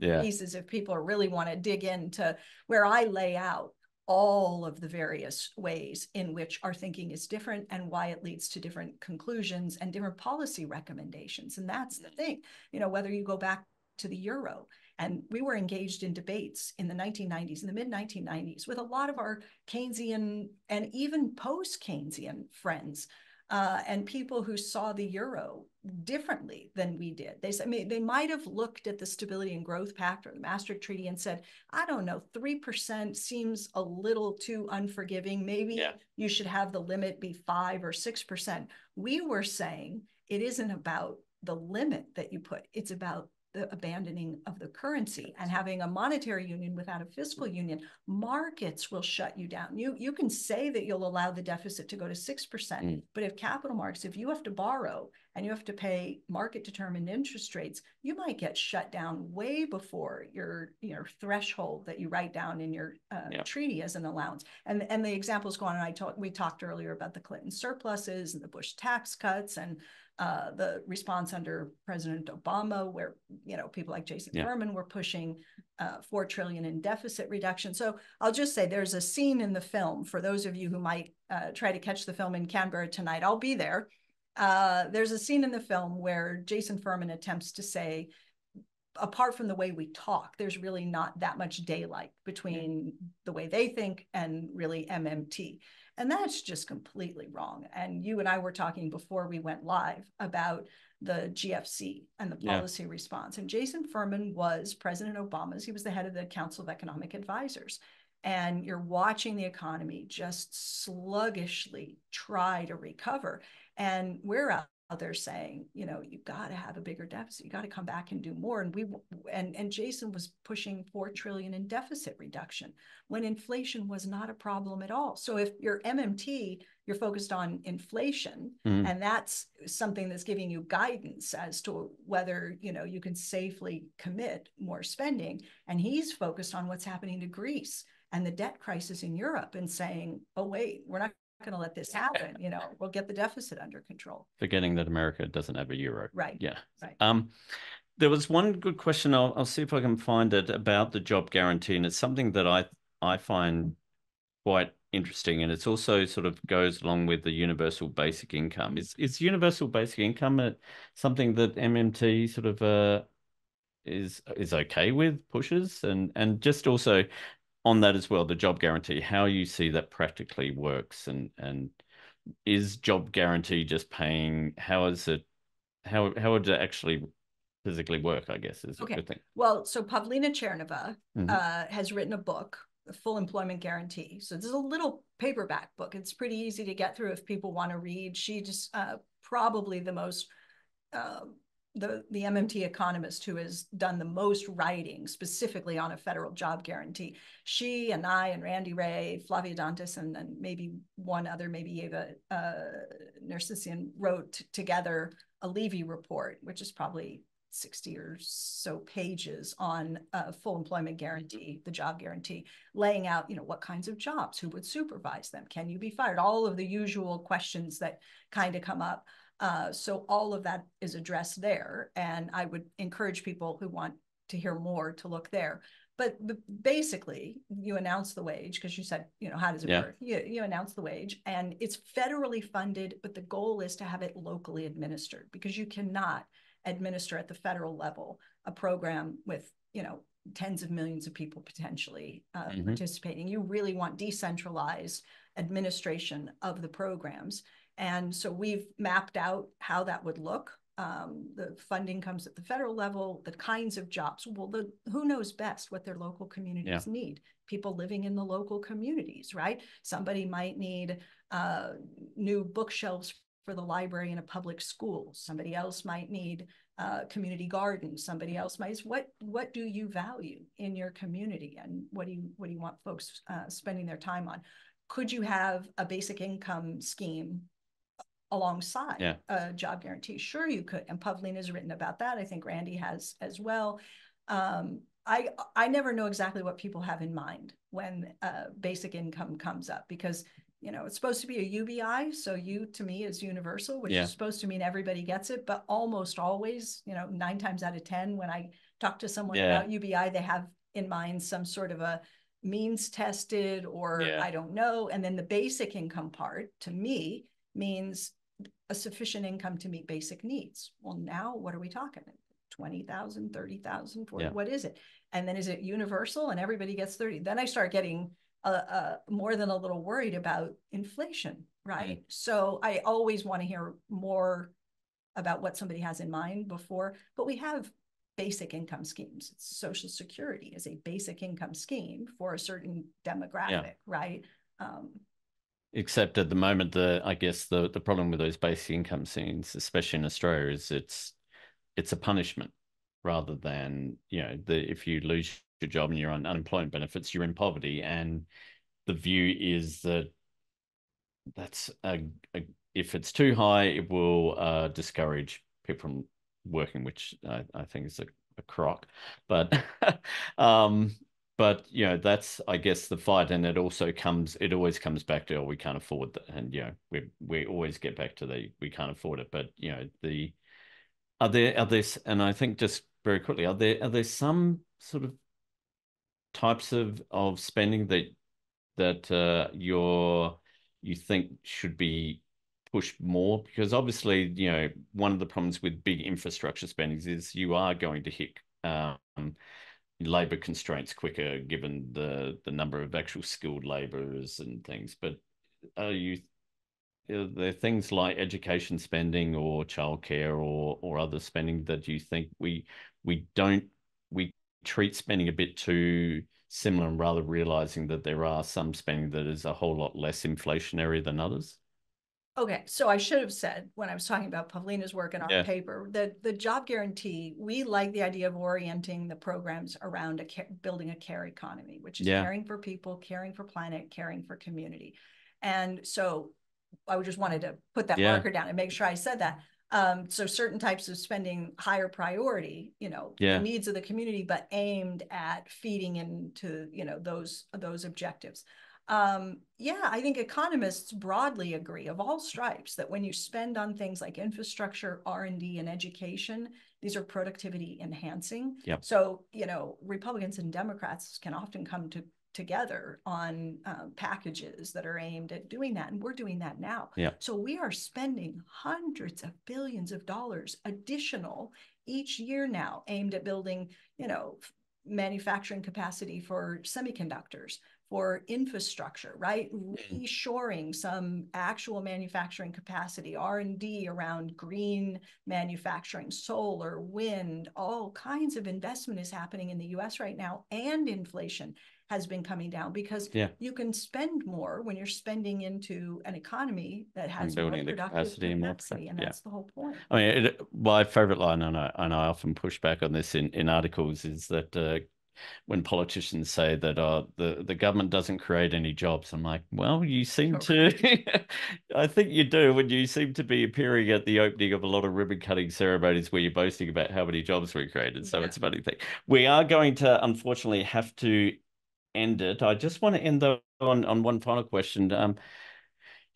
S2: pieces if people really want to dig into where I lay out all of the various ways in which our thinking is different and why it leads to different conclusions and different policy recommendations. And that's the thing, whether you go back to the euro, and we were engaged in debates in the 1990s, in the mid 1990s, with a lot of our Keynesian and even post-Keynesian friends and people who saw the euro differently than we did. They said, they might have looked at the Stability and Growth Pact or the Maastricht Treaty and said, I don't know, 3% seems a little too unforgiving. Maybe you should have the limit be 5 or 6%. We were saying it isn't about the limit that you put, it's about the abandoning of the currency and having a monetary union without a fiscal union. Markets will shut you down. You can say that you'll allow the deficit to go to 6%, but if capital markets, if you have to borrow and you have to pay market determined interest rates, you might get shut down way before your threshold that you write down in your treaty as an allowance. And the examples go on, and we talked earlier about the Clinton surpluses and the Bush tax cuts and the response under President Obama, where people like Jason Furman were pushing $4 trillion in deficit reduction. So I'll just say there's a scene in the film for those of you who might try to catch the film in Canberra tonight. I'll be there. There's a scene in the film where Jason Furman attempts to say, apart from the way we talk, there's really not that much daylight between the way they think and really MMT. And that's just completely wrong. And you and I were talking before we went live about the GFC and the policy response. And Jason Furman was President Obama's, he was the head of the Council of Economic Advisors. And you're watching the economy just sluggishly try to recover. And we're out there saying, you've got to have a bigger deficit. You got to come back and do more. And Jason was pushing $4 trillion in deficit reduction when inflation was not a problem at all. So if you're MMT, you're focused on inflation, and that's something that's giving you guidance as to whether, you can safely commit more spending. And he's focused on what's happening to Greece and the debt crisis in Europe and saying, oh, wait, we're not going to let this happen. We'll get the deficit under control.
S1: Forgetting that America doesn't have a euro.
S2: Right.
S1: Yeah.
S2: Right.
S1: There was one good question. I'll see if I can find it about the job guarantee. And it's something that I find quite interesting. And it's also sort of goes along with the universal basic income. Is universal basic income something that MMT sort of is okay with, pushes? And just also on that as well, the job guarantee, how you see that practically works, and is job guarantee just paying? How would it actually physically work, I guess, is a good thing.
S2: Well, so Pavlina Chernova has written a book, The Full Employment Guarantee. So this is a little paperback book. It's pretty easy to get through if people want to read. She just probably the most the MMT economist who has done the most writing specifically on a federal job guarantee. She and I and Randy Ray, Flavia Dantas, and maybe one other, maybe Eva Nersessian, wrote together a Levy report, which is probably 60 or so pages on full employment guarantee, the job guarantee, laying out, what kinds of jobs, who would supervise them, can you be fired, all of the usual questions that kind of come up. So all of that is addressed there. And I would encourage people who want to hear more to look there. But basically, you announce the wage, because you said, how does it work? You announce the wage, and it's federally funded, but the goal is to have it locally administered, because you cannot administer at the federal level a program with, tens of millions of people potentially participating. You really want decentralized administration of the programs. And so we've mapped out how that would look. The funding comes at the federal level, the kinds of jobs. Well, who knows best what their local communities need? People living in the local communities, right? Somebody might need new bookshelves for the library in a public school. Somebody else might need community gardens. Somebody else might. What do you value in your community, and what do you want folks spending their time on? could you have a basic income scheme alongside a job guarantee? Sure, you could. And Pavlina has written about that. I think Randy has as well. I never know exactly what people have in mind when basic income comes up, because it's supposed to be a UBI. So U to me is universal, which is supposed to mean everybody gets it. But almost always, 9 times out of 10, when I talk to someone about UBI, they have in mind some sort of a means tested or I don't know. And then the basic income part to me means a sufficient income to meet basic needs. Well, now what are we talking? 20,000, 30,000, 40, what is it? And then is it universal and everybody gets 30? Then I start getting more than a little worried about inflation, right? So I always want to hear more about what somebody has in mind before, but we have basic income schemes. Social Security is a basic income scheme for a certain demographic, right?
S1: Except at the moment, I guess the problem with those basic income schemes, especially in Australia, is it's a punishment rather than, if you lose your job and you're on unemployment benefits, you're in poverty. And the view is that if it's too high, it will discourage people from working, which I think is a crock. But that's, I guess, the fight. And it always comes back to, we can't afford that. And, we always get back to we can't afford it. But, are there, and I think just very quickly, are there some sort of types of spending that you think should be pushed more? Because obviously, one of the problems with big infrastructure spendings is you are going to hit labor constraints quicker, given the number of actual skilled laborers and things. But are there things like education spending or childcare or other spending that you think we treat spending a bit too similar, and rather realizing that there are some spending that is a whole lot less inflationary than others?
S2: Okay, so I should have said when I was talking about Pavlina's work in our paper that the job guarantee, we like the idea of orienting the programs around building a care economy, which is caring for people, caring for planet, caring for community. And so I just wanted to put that marker down and make sure I said that. So certain types of spending higher priority, the needs of the community, but aimed at feeding into, those objectives. I think economists broadly agree, of all stripes, that when you spend on things like infrastructure, R&D, and education, these are productivity enhancing. So, Republicans and Democrats can often come together on packages that are aimed at doing that. And we're doing that now. So we are spending hundreds of billions of dollars additional each year now, aimed at building, manufacturing capacity for semiconductors, for infrastructure, right? Reshoring some actual manufacturing capacity, R&D around green manufacturing, solar, wind, all kinds of investment is happening in the US right now, and inflation has been coming down because you can spend more when you're spending into an economy that has more productive capacity, and that's the whole point.
S1: I mean, my favorite line, and I often push back on this in articles, is that when politicians say that the government doesn't create any jobs, I'm like, well, you seem to. I think you do, when you seem to be appearing at the opening of a lot of ribbon cutting ceremonies where you're boasting about how many jobs we created. So it's a funny thing. We are going to unfortunately have to end it. I just want to end though on one final question.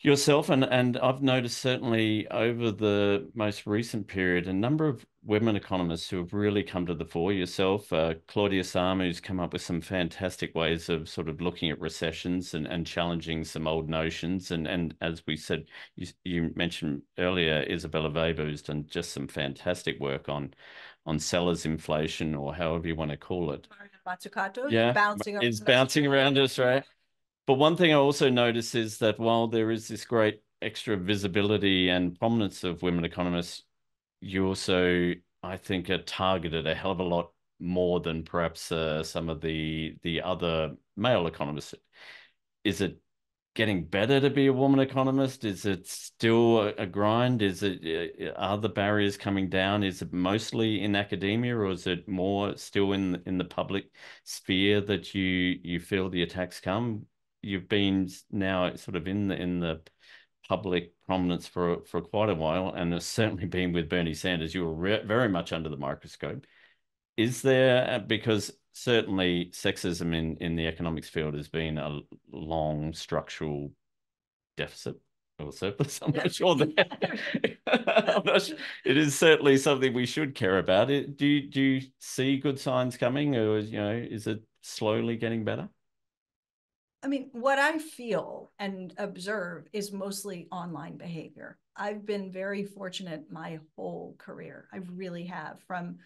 S1: Yourself, and I've noticed certainly over the most recent period, a number of women economists who have really come to the fore. Yourself, Claudia Sama, who's come up with some fantastic ways of sort of looking at recessions and challenging some old notions. And as we said, you mentioned earlier, Isabella Weber, who's done just some fantastic work on sellers inflation, or however you want to call it.
S2: Mazzucato,
S1: bouncing around us, right? But one thing I also notice is that while there is this great extra visibility and prominence of women economists, you also, I think, are targeted a hell of a lot more than perhaps some of the other male economists. Is it getting better to be a woman economist? Is it still a grind? Are the barriers coming down? Is it mostly in academia, or is it more still in the public sphere that you feel the attacks come? you've been now sort of in the public prominence for quite a while, and has certainly been with Bernie Sanders. You were very much under the microscope. Is there, because certainly sexism in the economics field has been a long structural deficit or surplus. I'm not sure that I'm not sure. It is certainly something we should care about. Do you see good signs coming, or is it slowly getting better?
S2: I mean, what I feel and observe is mostly online behavior. I've been very fortunate my whole career. I really have, from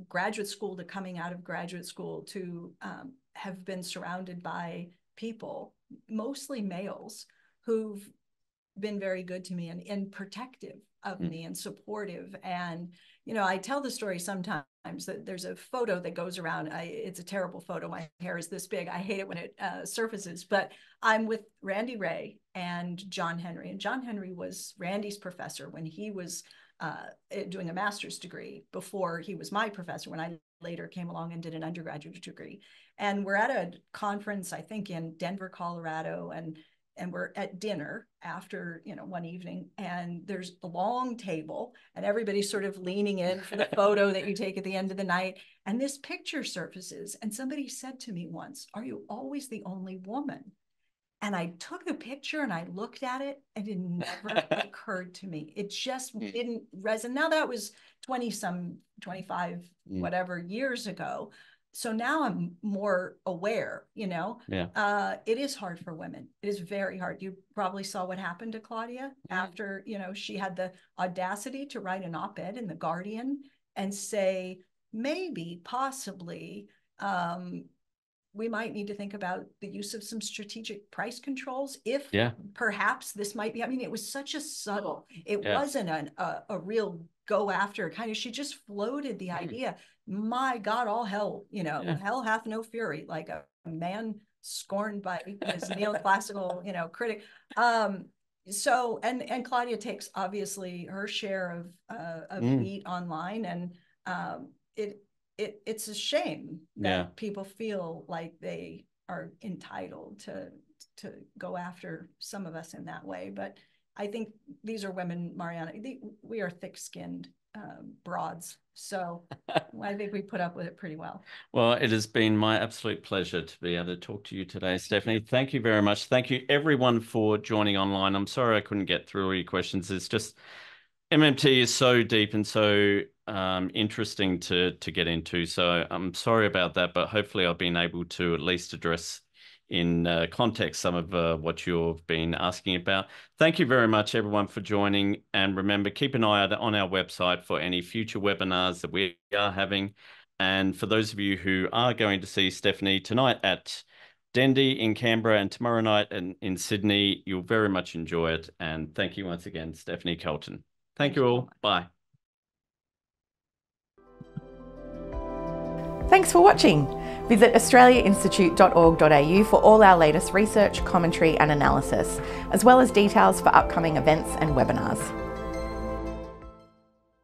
S2: graduate school to coming out of graduate school, to have been surrounded by people, mostly males, who've been very good to me and protective of me and supportive. And, I tell the story sometimes that there's a photo that goes around. It's a terrible photo. My hair is this big. I hate it when it surfaces, but I'm with Randy Ray and John Henry. And John Henry was Randy's professor when he was doing a master's degree, before he was my professor, when I later came along and did an undergraduate degree. And we're at a conference, I think in Denver, Colorado, and we're at dinner after, one evening, and there's a long table and everybody's sort of leaning in for the photo that you take at the end of the night. And this picture surfaces, and somebody said to me once, "Are you always the only woman?" And I took the picture and I looked at it, and it never occurred to me. It just didn't resonate. Now that was 25, whatever years ago. So now I'm more aware,
S1: Yeah.
S2: It is hard for women. It is very hard. You probably saw what happened to Claudia after, she had the audacity to write an op-ed in The Guardian and say, maybe, possibly, we might need to think about the use of some strategic price controls, if perhaps this might be. I mean, it was such a subtle, it wasn't a real go after kind of, she just floated the idea. My God, all hell, hell hath no fury, like a man scorned by his neoclassical, critic. So, and Claudia takes obviously her share of heat online, and it's a shame that people feel like they are entitled to go after some of us in that way. But I think these are women, Mariana, we are thick-skinned broads. So I think we put up with it pretty well.
S1: Well, it has been my absolute pleasure to be able to talk to you today, Stephanie. Thank you very much. Thank you, everyone, for joining online. I'm sorry I couldn't get through all your questions. It's just MMT is so deep and so interesting to get into. So I'm sorry about that, but hopefully I've been able to at least address in context some of what you've been asking about. Thank you very much, everyone, for joining. And remember, keep an eye out on our website for any future webinars that we are having. And for those of you who are going to see Stephanie tonight at Dendy in Canberra and tomorrow night in Sydney, you'll very much enjoy it. And thank you once again, Stephanie Kelton. Thank you all. Bye.
S3: Thanks for watching. Visit australiainstitute.org.au for all our latest research, commentary and analysis, as well as details for upcoming events and webinars.